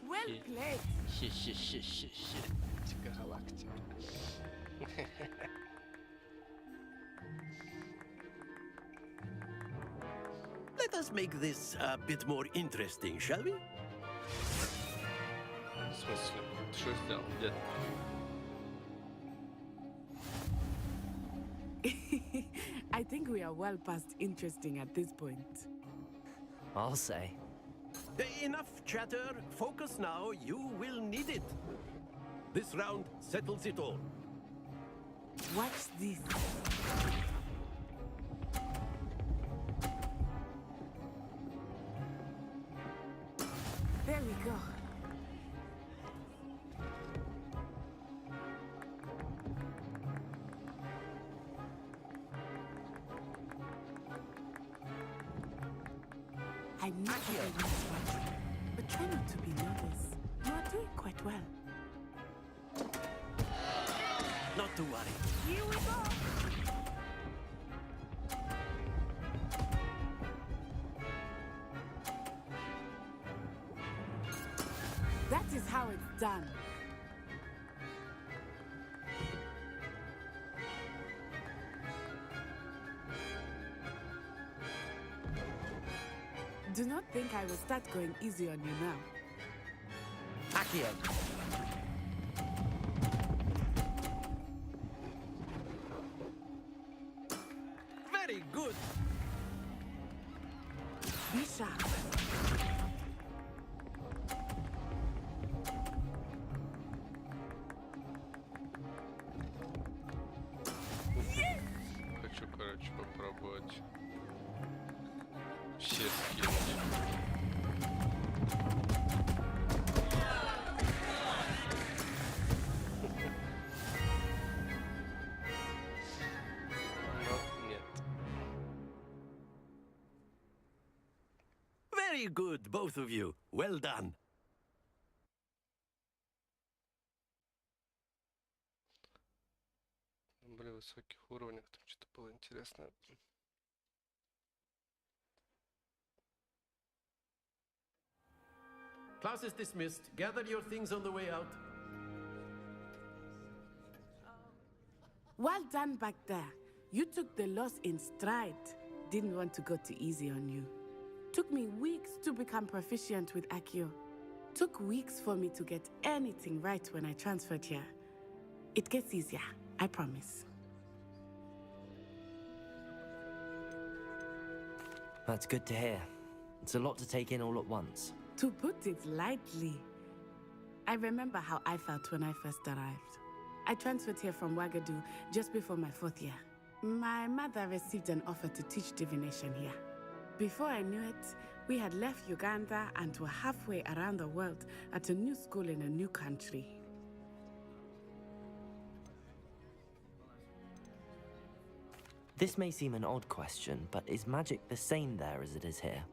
Well played. Галактика. Let us make this a bit more interesting, shall we? В смысле? Ты что сделал? Где? I think we are well past interesting at this point. I'll say. Enough chatter. Focus now. You will need it. This round settles it all. Watch this. There we go. I know everyone's watching, but try not to be nervous. You are doing quite well. Not to worry. Here we go. That is how it's done. Do not think I will start going easy on you now. Accio. Very good. Be sharp. Хочу, короче, попробовать все скинуть. Но нет. Very good, both of you. Well done. На более высоких уровнях там что-то было интересное. Class is dismissed. Gather your things on the way out. Well done back there. You took the loss in stride. Didn't want to go too easy on you. Took me weeks to become proficient with Accio. Took weeks for me to get anything right when I transferred here. It gets easier, I promise. That's good to hear. It's a lot to take in all at once. To put it lightly, I remember how I felt when I first arrived. I transferred here from Ouagadougou just before my 4th year. My mother received an offer to teach divination here. Before I knew it, we had left Uganda and were halfway around the world at a new school in a new country. This may seem an odd question, but is magic the same there as it is here?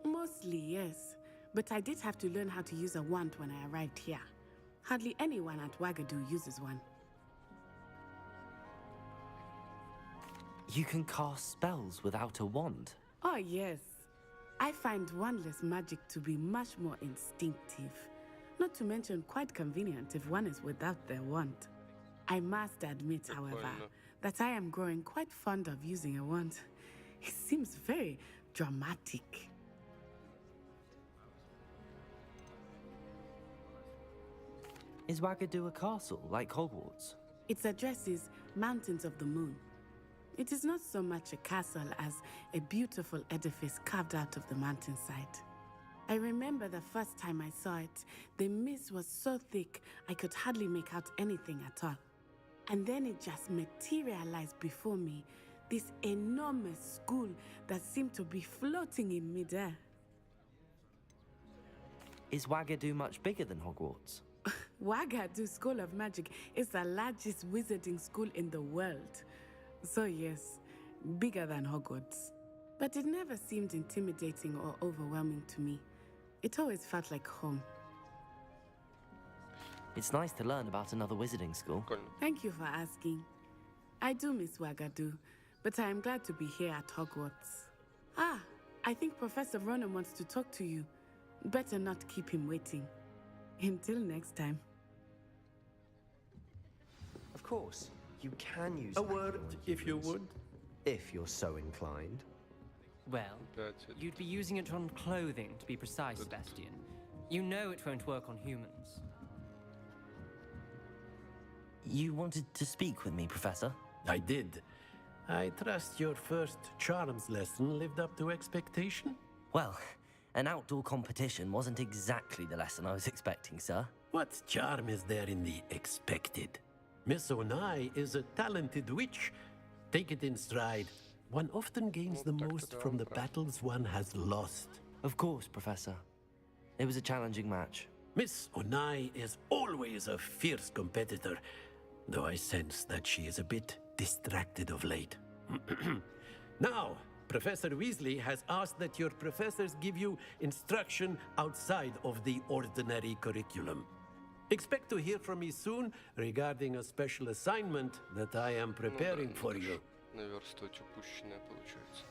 Mostly, yes. But I did have to learn how to use a wand when I arrived here. Hardly anyone at Ouagadougou uses one. You can cast spells without a wand? Oh, yes. I find wandless magic to be much more instinctive. Not to mention quite convenient if one is without their wand. I must admit, however, that I am growing quite fond of using a wand. It seems very dramatic. Is Ouagadougou a castle, like Hogwarts? Its address is Mountains of the Moon. It is not so much a castle as a beautiful edifice carved out of the mountainside. I remember the first time I saw it. The mist was so thick, I could hardly make out anything at all. And then it just materialized before me, this enormous school that seemed to be floating in midair. Is Wagadu much bigger than Hogwarts? Wagadu School of Magic is the largest wizarding school in the world. So yes, bigger than Hogwarts. But it never seemed intimidating or overwhelming to me. It always felt like home. It's nice to learn about another wizarding school. Thank you for asking. I do miss Wagadu, but I am glad to be here at Hogwarts. Ah, I think Professor Ronan wants to talk to you. Better not keep him waiting. Until next time. Of course, you can use a word, if you would. If you're so inclined. Well, you'd be using it on clothing, to be precise, Sebastian. You know it won't work on humans. You wanted to speak with me, Professor? I did. I trust your first charms lesson lived up to expectation? Well, an outdoor competition wasn't exactly the lesson I was expecting, sir. What charm is there in the expected? Miss Onai is a talented witch. Take it in stride. One often gains the most from the battles one has lost. Of course, Professor. It was a challenging match. Miss Onai is always a fierce competitor, though I sense that she is a bit distracted of late. Now, Professor Weasley has asked that your professors give you instruction outside of the ordinary curriculum. Expect to hear from me soon regarding a special assignment that I am preparing for you. Наверстывать упущенное получается.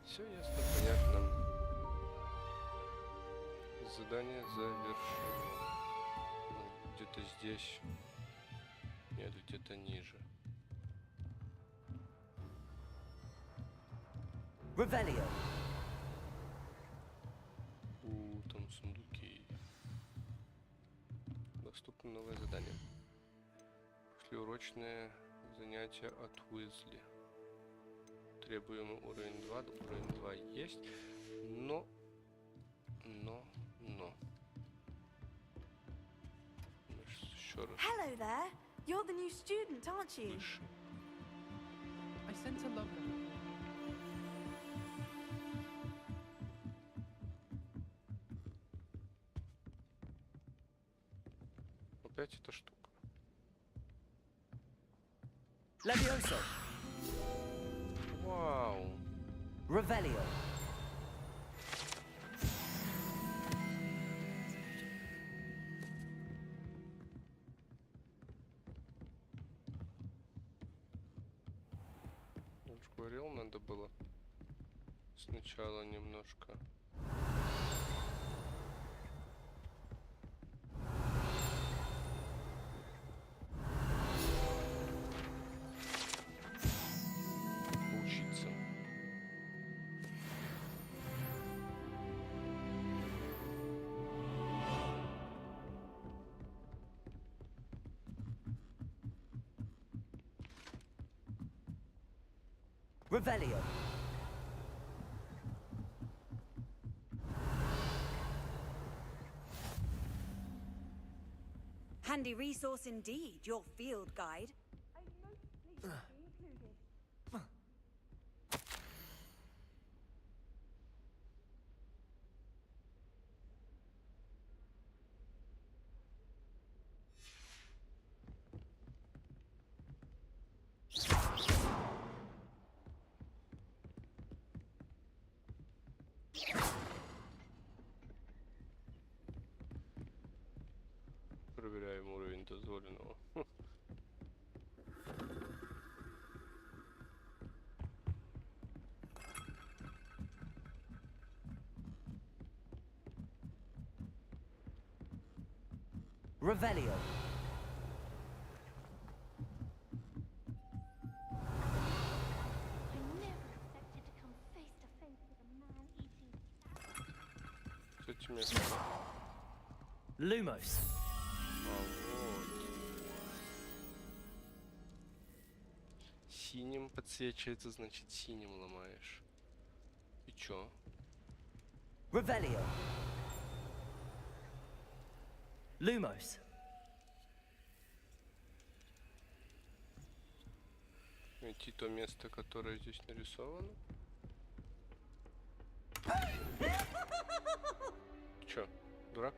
Все ясно, понятно. Задание завершено. Где-то здесь. Нет, где-то ниже. Revelio. Там сундуки. Доступно новое задание. Послеурочное занятие от Уизли. Требуемый уровень 2, уровень 2 есть, но. Еще раз. Hello there. You're the new student, aren't you? I sent a love letter. Опять эта штука. Levioso. Вау. Revelio. Я же говорил, надо было сначала немножко. Revelio. Handy resource indeed, your field guide. Проверяем уровень дозволенного. Revelio. Кстати, место. Lumos. Синим подсвечивается, значит синим ломаешь. И чё? Revelio. Lumos. Найти то место, которое здесь нарисовано. Чё, дурак?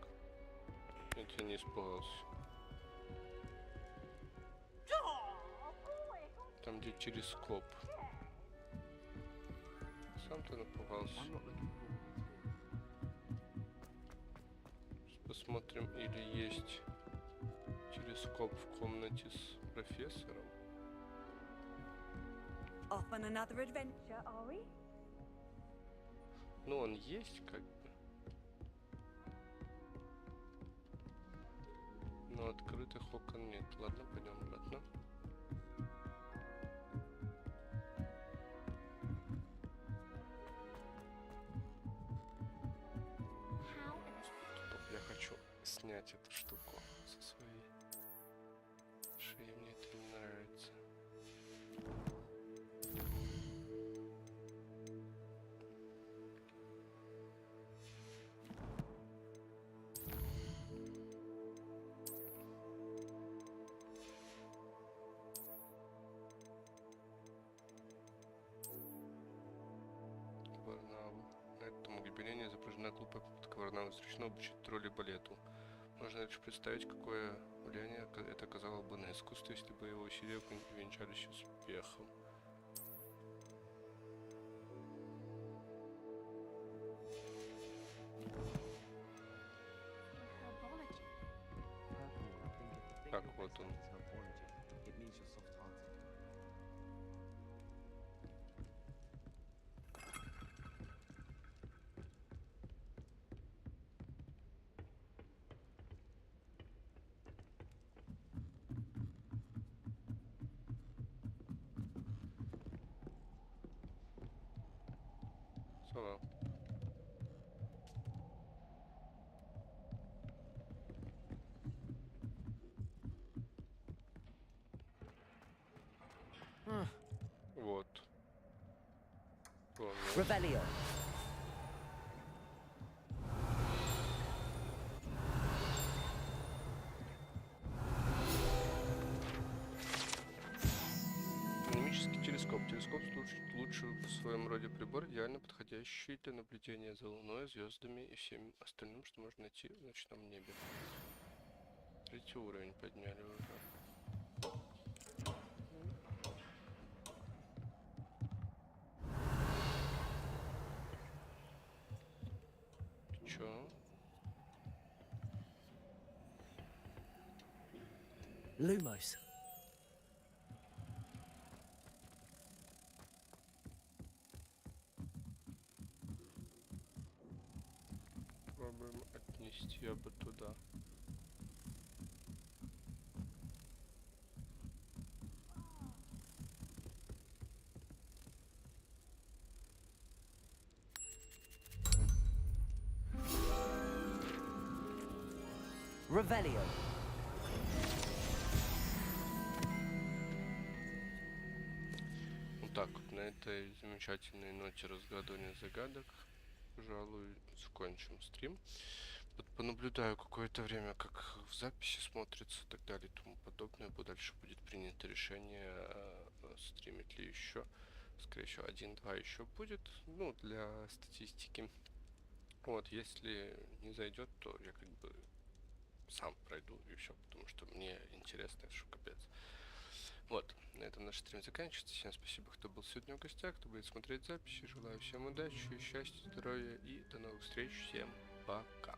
Я тебя не испугался. Там, где телескоп. Сам ты напугался. Сейчас посмотрим, или есть телескоп в комнате с профессором. Off on another adventure, are we? Ну, он есть, как бы. Но открытых окон нет. Ладно, пойдем обратно. Стоп, я хочу снять эту штуку со своей шеи. Мне это не нравится. На этом гибелении изображена глупая попытка Варнавы срочно обучить роли балету. Можно лишь представить, какое влияние это оказало бы на искусство, если бы его усилия увенчались успехом. Так, вот он. Сова. Вот. Revelio. Динамический телескоп. Телескоп лучший в своем роде прибор, идеально подходящий для наблюдения за Луной, звездами и всем остальным, что можно найти в ночном небе. 3-й уровень подняли уже. Чё? Lumos. Попробуем отнести его туда. Revelio. Вот так вот, на этой замечательной ноте разгадывания загадок, пожалуй, закончим стрим. Вот понаблюдаю какое-то время, как в записи смотрится и так далее и тому подобное. Дальше будет принято решение, стримить ли еще. Скорее всего, 1-2 еще будет, ну, для статистики. Вот, если не зайдет, то я как бы сам пройду и все, потому что мне интересно, это что капец. Вот, на этом наш стрим заканчивается. Всем спасибо, кто был сегодня в гостях, кто будет смотреть записи. Желаю всем удачи, счастья, здоровья и до новых встреч. Всем пока.